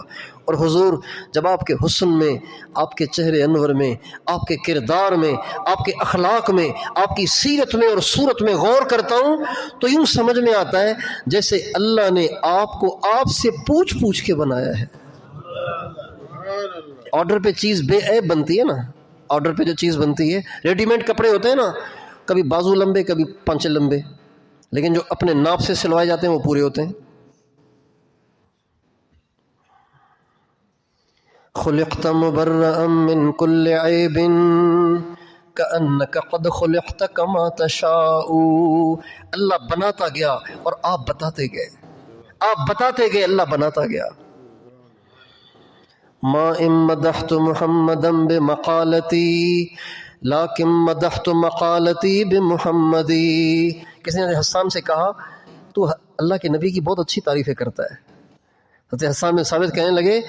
اور حضور جب آپ کے حسن میں، آپ کے چہرے انور میں، آپ کے کردار میں، آپ کے اخلاق میں، آپ کی سیرت میں اور صورت میں غور کرتا ہوں تو یوں سمجھ میں آتا ہے جیسے اللہ نے آپ کو آپ سے پوچھ پوچھ کے بنایا ہے۔ آرڈر پہ چیز بے عیب بنتی ہے نا، آرڈر پہ جو چیز بنتی ہے، ریڈی میڈ کپڑے ہوتے ہیں نا، کبھی بازو لمبے کبھی پانچے لمبے، لیکن جو اپنے ناپ سے سلوائے جاتے ہیں وہ پورے ہوتے ہیں۔ خلقت مبرأ من كل عیب كأنك قد خلقت كما تشاء. اللہ بناتا گیا اور آپ بتاتے گئے، آپ بتاتے گئے، اللہ بناتا گیا. ما ان مدحت محمدا بمقالتی لیکن مدحت مقالتی بمحمدی. کسی نے حسان سے کہا تو اللہ کے نبی کی بہت اچھی تعریفیں کرتا ہے. حضرت حسان بن ثابت کہنے لگے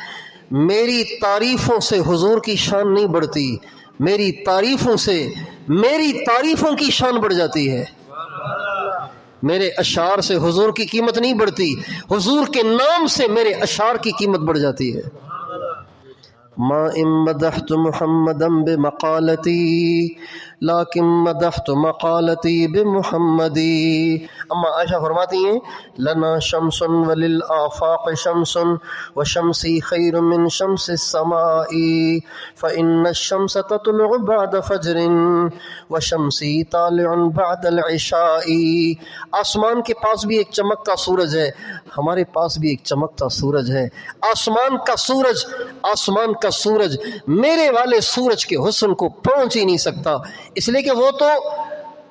میری تعریفوں سے حضور کی شان نہیں بڑھتی، میری تعریفوں سے میری تعریفوں کی شان بڑھ جاتی ہے. میرے اشعار سے حضور کی قیمت نہیں بڑھتی، حضور کے نام سے میرے اشعار کی قیمت بڑھ جاتی ہے. ما ان مدحت محمدا بمقالتی لیکن مدحت مقالتی بمحمدی. اما عائشہ فرماتی ہیں لنا شمس وللآفاق شمس وشمسی خیر من شمس السماء فإن الشمس تطلع بعد فجر وشمسی طالع بعد العشاء. آسمان کے پاس بھی ایک چمکتا سورج ہے، ہمارے پاس بھی ایک چمکتا سورج ہے. آسمان کا سورج، آسمان کا سورج میرے والے سورج کے حسن کو پہنچ ہی نہیں سکتا، اس لیے کہ وہ تو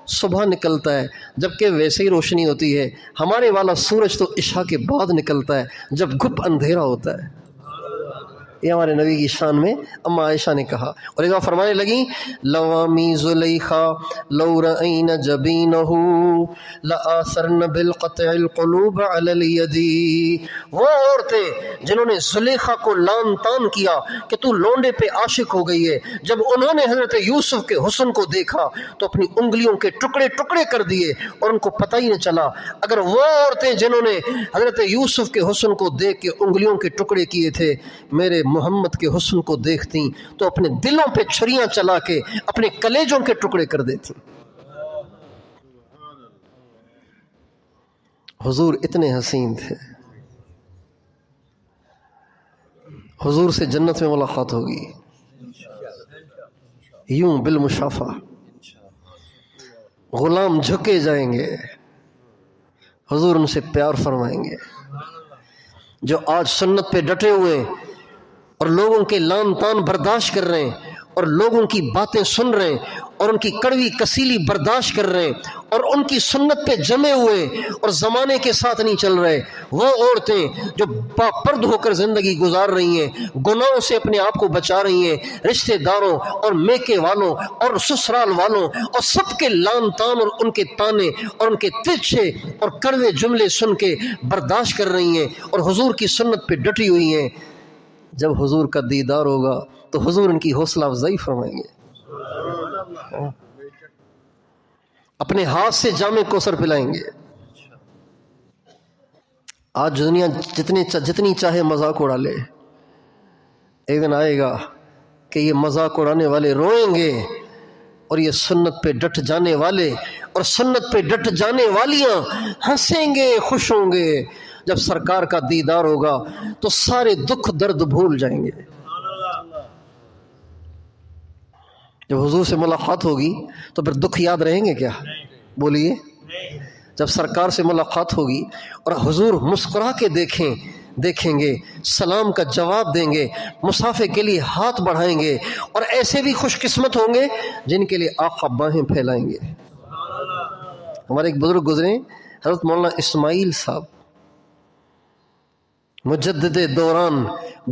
صبح نکلتا ہے جبکہ ویسے ہی روشنی ہوتی ہے. ہمارے والا سورج تو عشاء کے بعد نکلتا ہے جب گھپ اندھیرا ہوتا ہے. یہ ہمارے نبی کی شان میں اما عائشہ نے کہا. اور ایک بار فرمانے لگیں لوامی زلیخا لو رأین جبینہ لآثرن بالقطع القلوب علی الید. وہ عورتیں جنہوں نے زلیخا کو لان تان کیا کہ تو لونڈے پہ عاشق ہو گئی ہے، جب انہوں نے حضرت یوسف کے حسن کو دیکھا تو اپنی انگلیوں کے ٹکڑے ٹکڑے کر دیے اور ان کو پتہ ہی نہ چلا. اگر وہ عورتیں جنہوں نے حضرت یوسف کے حسن کو دیکھ کے انگلیوں کے ٹکڑے کیے تھے میرے محمد کے حسن کو دیکھتی تو اپنے دلوں پہ چھریاں چلا کے اپنے کلیجوں کے ٹکڑے کر دیتی. حضور اتنے حسین تھے. حضور سے جنت میں ملاقات ہوگی یوں بالمشافہ، غلام جھکے جائیں گے، حضور ان سے پیار فرمائیں گے. جو آج سنت پہ ڈٹے ہوئے اور لوگوں کے لان تان برداشت کر رہے ہیں اور لوگوں کی باتیں سن رہے ہیں اور ان کی کڑوی کسیلی برداشت کر رہے ہیں اور ان کی سنت پہ جمے ہوئے اور زمانے کے ساتھ نہیں چل رہے، وہ عورتیں جو باپرد ہو کر زندگی گزار رہی ہیں، گناہوں سے اپنے آپ کو بچا رہی ہیں، رشتہ داروں اور میکے والوں اور سسرال والوں اور سب کے لان تان اور ان کے تانے اور ان کے ترچھے اور کڑوے جملے سن کے برداشت کر رہی ہیں اور حضور کی سنت پہ ڈٹی ہوئی ہیں، جب حضور کا دیدار ہوگا تو حضور ان کی حوصلہ افزائی فرمائیں گے. اپنے ہاتھ سے جام کوثر پلائیں گے. آج دنیا جتنی چاہے مذاق اڑا لے، ایک دن آئے گا کہ یہ مذاق اڑانے والے روئیں گے اور یہ سنت پہ ڈٹ جانے والے اور سنت پہ ڈٹ جانے والیاں ہنسیں گے، خوش ہوں گے. جب سرکار کا دیدار ہوگا تو سارے دکھ درد بھول جائیں گے. جب حضور سے ملاقات ہوگی تو پھر دکھ یاد رہیں گے کیا؟ بولیے. جب سرکار سے ملاقات ہوگی اور حضور مسکرا کے دیکھیں گے، سلام کا جواب دیں گے، مصافحے کے لیے ہاتھ بڑھائیں گے، اور ایسے بھی خوش قسمت ہوں گے جن کے لیے آقا باہیں پھیلائیں گے. ہمارے ایک بزرگ گزرے حضرت مولانا اسماعیل صاحب، مجدد دوران،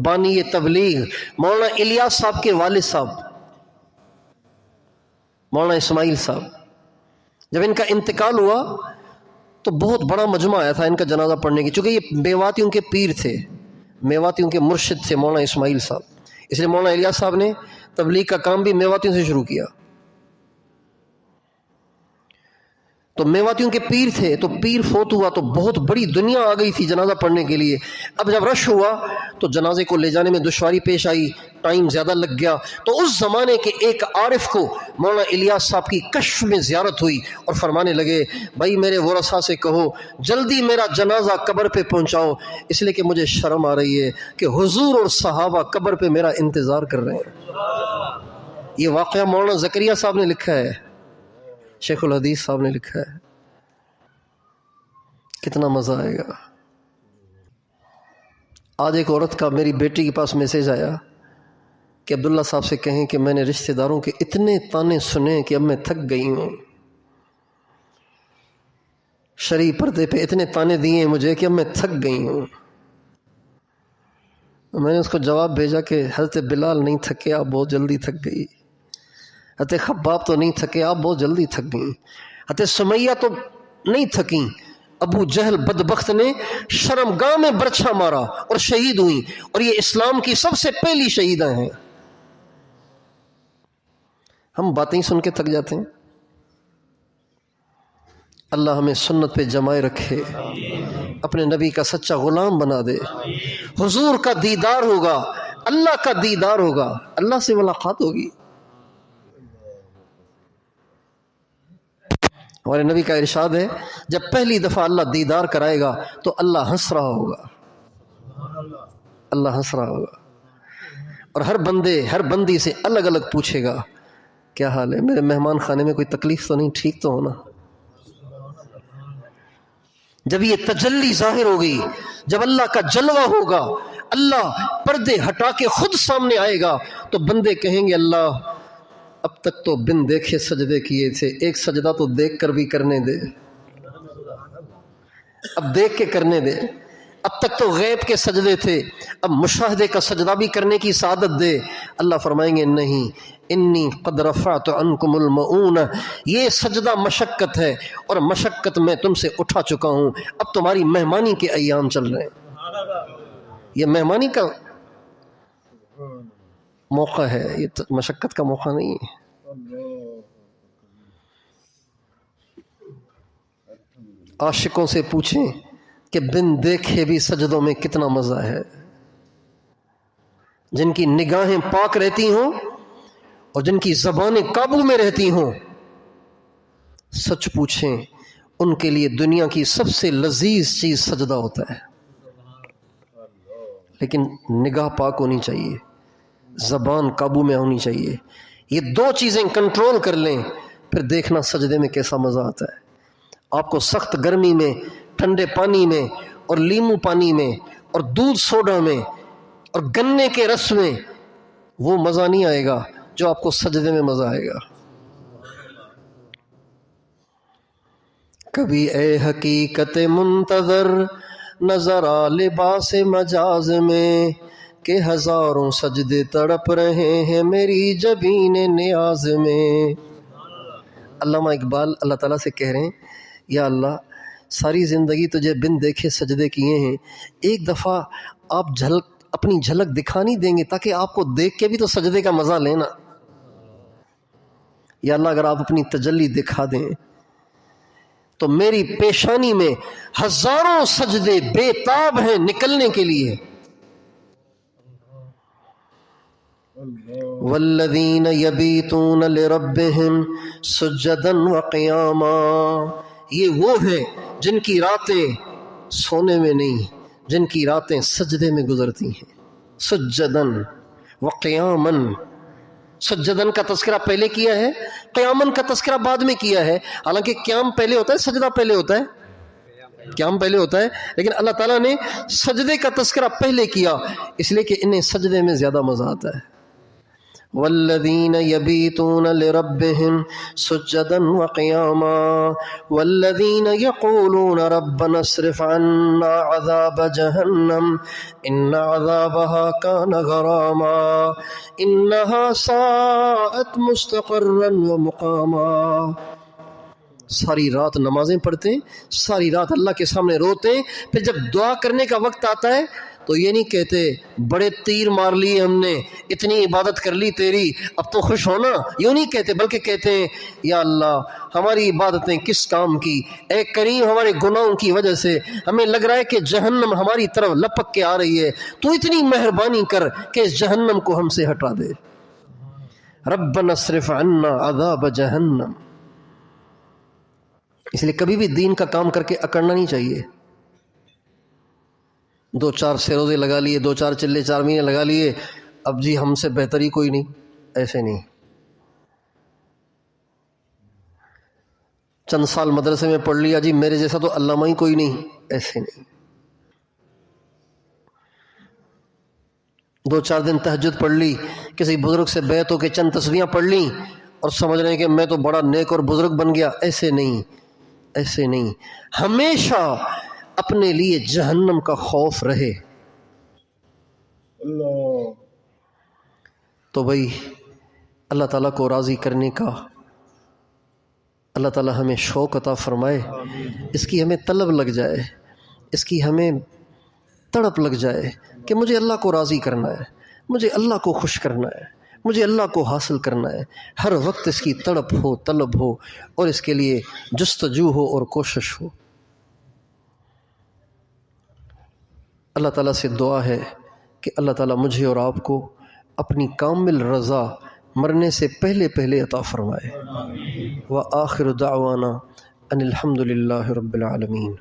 بانی تبلیغ، مولانا الیاس صاحب کے والد صاحب مولانا اسماعیل صاحب. جب ان کا انتقال ہوا تو بہت بڑا مجمع آیا تھا ان کا جنازہ پڑھنے کی، چونکہ یہ میواتیوں کے پیر تھے، میواتیوں کے مرشد تھے مولانا اسماعیل صاحب. اس لیے مولانا الیاس صاحب نے تبلیغ کا کام بھی میواتیوں سے شروع کیا. تو میواتیوں کے پیر تھے، تو پیر فوت ہوا تو بہت بڑی دنیا آ گئی تھی جنازہ پڑھنے کے لیے. اب جب رش ہوا تو جنازے کو لے جانے میں دشواری پیش آئی، ٹائم زیادہ لگ گیا. تو اس زمانے کے ایک عارف کو مولانا الیاس صاحب کی کشف میں زیارت ہوئی اور فرمانے لگے بھائی میرے ورثاء سے کہو جلدی میرا جنازہ قبر پہ پہنچاؤ، اس لیے کہ مجھے شرم آ رہی ہے کہ حضور اور صحابہ قبر پہ میرا انتظار کر رہے ہیں. یہ واقعہ مولانا زکریا صاحب نے لکھا ہے، شیخ الحدیث صاحب نے لکھا ہے. کتنا مزہ آئے گا. آج ایک عورت کا میری بیٹی کے پاس میسیج آیا کہ عبداللہ صاحب سے کہیں کہ میں نے رشتہ داروں کے اتنے تانے سنے کہ اب میں تھک گئی ہوں، شرعی پردے پہ اتنے تانے دیے مجھے کہ اب میں تھک گئی ہوں۔ میں نے اس کو جواب بھیجا کہ حضرت بلال نہیں تھکے، آپ بہت جلدی تھک گئی، حضرت خباب تو نہیں تھکے، آپ بہت جلدی تھک گئیں، حضرت سمیہ تو نہیں تھکیں، ابو جہل بدبخت نے شرمگاہ میں برچھا مارا اور شہید ہوئیں، اور یہ اسلام کی سب سے پہلی شہیدہ ہیں۔ ہم باتیں سن کے تھک جاتے ہیں۔ اللہ ہمیں سنت پہ جمائے رکھے، اپنے نبی کا سچا غلام بنا دے، حضور کا دیدار ہوگا، اللہ کا دیدار ہوگا، اللہ سے ملاقات ہوگی۔ ہمارے نبی کا ارشاد ہے جب پہلی دفعہ اللہ دیدار کرائے گا تو اللہ ہنس رہا ہوگا، اللہ ہنس رہا ہوگا، اور ہر بندی سے الگ الگ پوچھے گا کیا حال ہے، میرے مہمان خانے میں کوئی تکلیف تو نہیں، ٹھیک تو ہونا۔ جب یہ تجلی ظاہر ہوگی، جب اللہ کا جلوہ ہوگا، اللہ پردے ہٹا کے خود سامنے آئے گا، تو بندے کہیں گے اللہ اب تک تو بن دیکھے سجدے کیے تھے، ایک سجدہ تو دیکھ کر بھی کرنے دے، اب دیکھ کے کرنے دے، اب تک تو غیب کے سجدے تھے، اب مشاہدے کا سجدہ بھی کرنے کی سعادت دے۔ اللہ فرمائیں گے نہیں، انی قد رفعت عنکم المؤونہ، یہ سجدہ مشقت ہے اور مشقت میں تم سے اٹھا چکا ہوں، اب تمہاری مہمانی کے ایام چل رہے ہیں، یہ مہمانی کا موقع ہے، یہ مشقت کا موقع نہیں ہے۔ عاشقوں سے پوچھیں کہ بن دیکھے بھی سجدوں میں کتنا مزہ ہے، جن کی نگاہیں پاک رہتی ہوں اور جن کی زبانیں قابو میں رہتی ہوں، سچ پوچھیں ان کے لیے دنیا کی سب سے لذیذ چیز سجدہ ہوتا ہے، لیکن نگاہ پاک ہونی چاہیے، زبان قابو میں ہونی چاہیے، یہ دو چیزیں کنٹرول کر لیں، پھر دیکھنا سجدے میں کیسا مزہ آتا ہے۔ آپ کو سخت گرمی میں، ٹھنڈے پانی میں، اور لیمو پانی میں، اور دودھ سوڈا میں، اور گنے کے رس میں وہ مزہ نہیں آئے گا جو آپ کو سجدے میں مزہ آئے گا۔ کبھی اے حقیقت منتظر نظر آ لباس مجاز میں، کہ ہزاروں سجدے تڑپ رہے ہیں میری جبین نیاز میں۔ علامہ اقبال اللہ تعالیٰ سے کہہ رہے ہیں یا اللہ ساری زندگی تجھے بن دیکھے سجدے کیے ہیں، ایک دفعہ آپ اپنی جھلک دکھا نہیں دیں گے تاکہ آپ کو دیکھ کے بھی تو سجدے کا مزہ لینا۔ یا اللہ اگر آپ اپنی تجلی دکھا دیں تو میری پیشانی میں ہزاروں سجدے بے تاب ہیں نکلنے کے لیے۔ والذین یبیتون لربہم سجدا وقیاما، یہ وہ ہیں جن کی راتیں سونے میں نہیں، جن کی راتیں سجدے میں گزرتی ہیں، سجدن وقیامن۔ سجدن کا تذکرہ پہلے کیا ہے، قیامن کا تذکرہ بعد میں کیا ہے، حالانکہ قیام پہلے ہوتا ہے، سجدہ پہلے ہوتا ہے، قیام پہلے ہوتا ہے، لیکن اللہ تعالیٰ نے سجدے کا تذکرہ پہلے کیا اس لیے کہ انہیں سجدے میں زیادہ مزہ آتا ہے۔ والذین یبیتون لربہم سجدا وقیاما والذین یقولون ربنا اصرف عنا عذاب جہنم ان عذابها کان غراما انہا ساءت مستقرا ومقاما۔ ساری رات نمازیں پڑھتے ہیں، ساری رات اللہ کے سامنے روتے ہیں، پھر جب دعا کرنے کا وقت آتا ہے تو یہ نہیں کہتے بڑے تیر مار لیے ہم نے، اتنی عبادت کر لی تیری، اب تو خوش ہونا، یوں نہیں کہتے، بلکہ کہتے ہیں یا اللہ ہماری عبادتیں کس کام کی، اے کریم ہمارے گناہوں کی وجہ سے ہمیں لگ رہا ہے کہ جہنم ہماری طرف لپک کے آ رہی ہے، تو اتنی مہربانی کر کہ اس جہنم کو ہم سے ہٹا دے۔ ربنا اصرف عنا عذاب جہنم۔ اس لیے کبھی بھی دین کا کام کر کے اکڑنا نہیں چاہیے۔ 2-4 روزے لگا لیے، 2-4 چلے 4 مہینے لگا لیے، اب جی ہم سے بہتر ہی کوئی نہیں، ایسے نہیں۔ چند سال مدرسے میں پڑھ لیا، جی میرے جیسا تو علامہ ہی کوئی نہیں، ایسے نہیں۔ 2-4 دن تہجد پڑھ لی، کسی بزرگ سے بیعت ہو کے چند تسبیحاں پڑھ لیں اور سمجھ رہے ہیں کہ میں تو بڑا نیک اور بزرگ بن گیا. ایسے نہیں، ایسے نہیں. ہمیشہ اپنے لیے جہنم کا خوف رہے. اللہ تو بھائی اللہ تعالیٰ کو راضی کرنے کا اللہ تعالیٰ ہمیں شوق عطا فرمائے، اس کی ہمیں طلب لگ جائے، اس کی ہمیں تڑپ لگ جائے کہ مجھے اللہ کو راضی کرنا ہے، مجھے اللہ کو خوش کرنا ہے، مجھے اللہ کو حاصل کرنا ہے. ہر وقت اس کی تڑپ ہو، طلب ہو، اور اس کے لیے جستجو ہو اور کوشش ہو. اللہ تعالیٰ سے دعا ہے کہ اللہ تعالیٰ مجھے اور آپ کو اپنی کامل رضا مرنے سے پہلے پہلے عطا فرمائے. وآخر دعوانا ان الحمد للہ رب العالمین.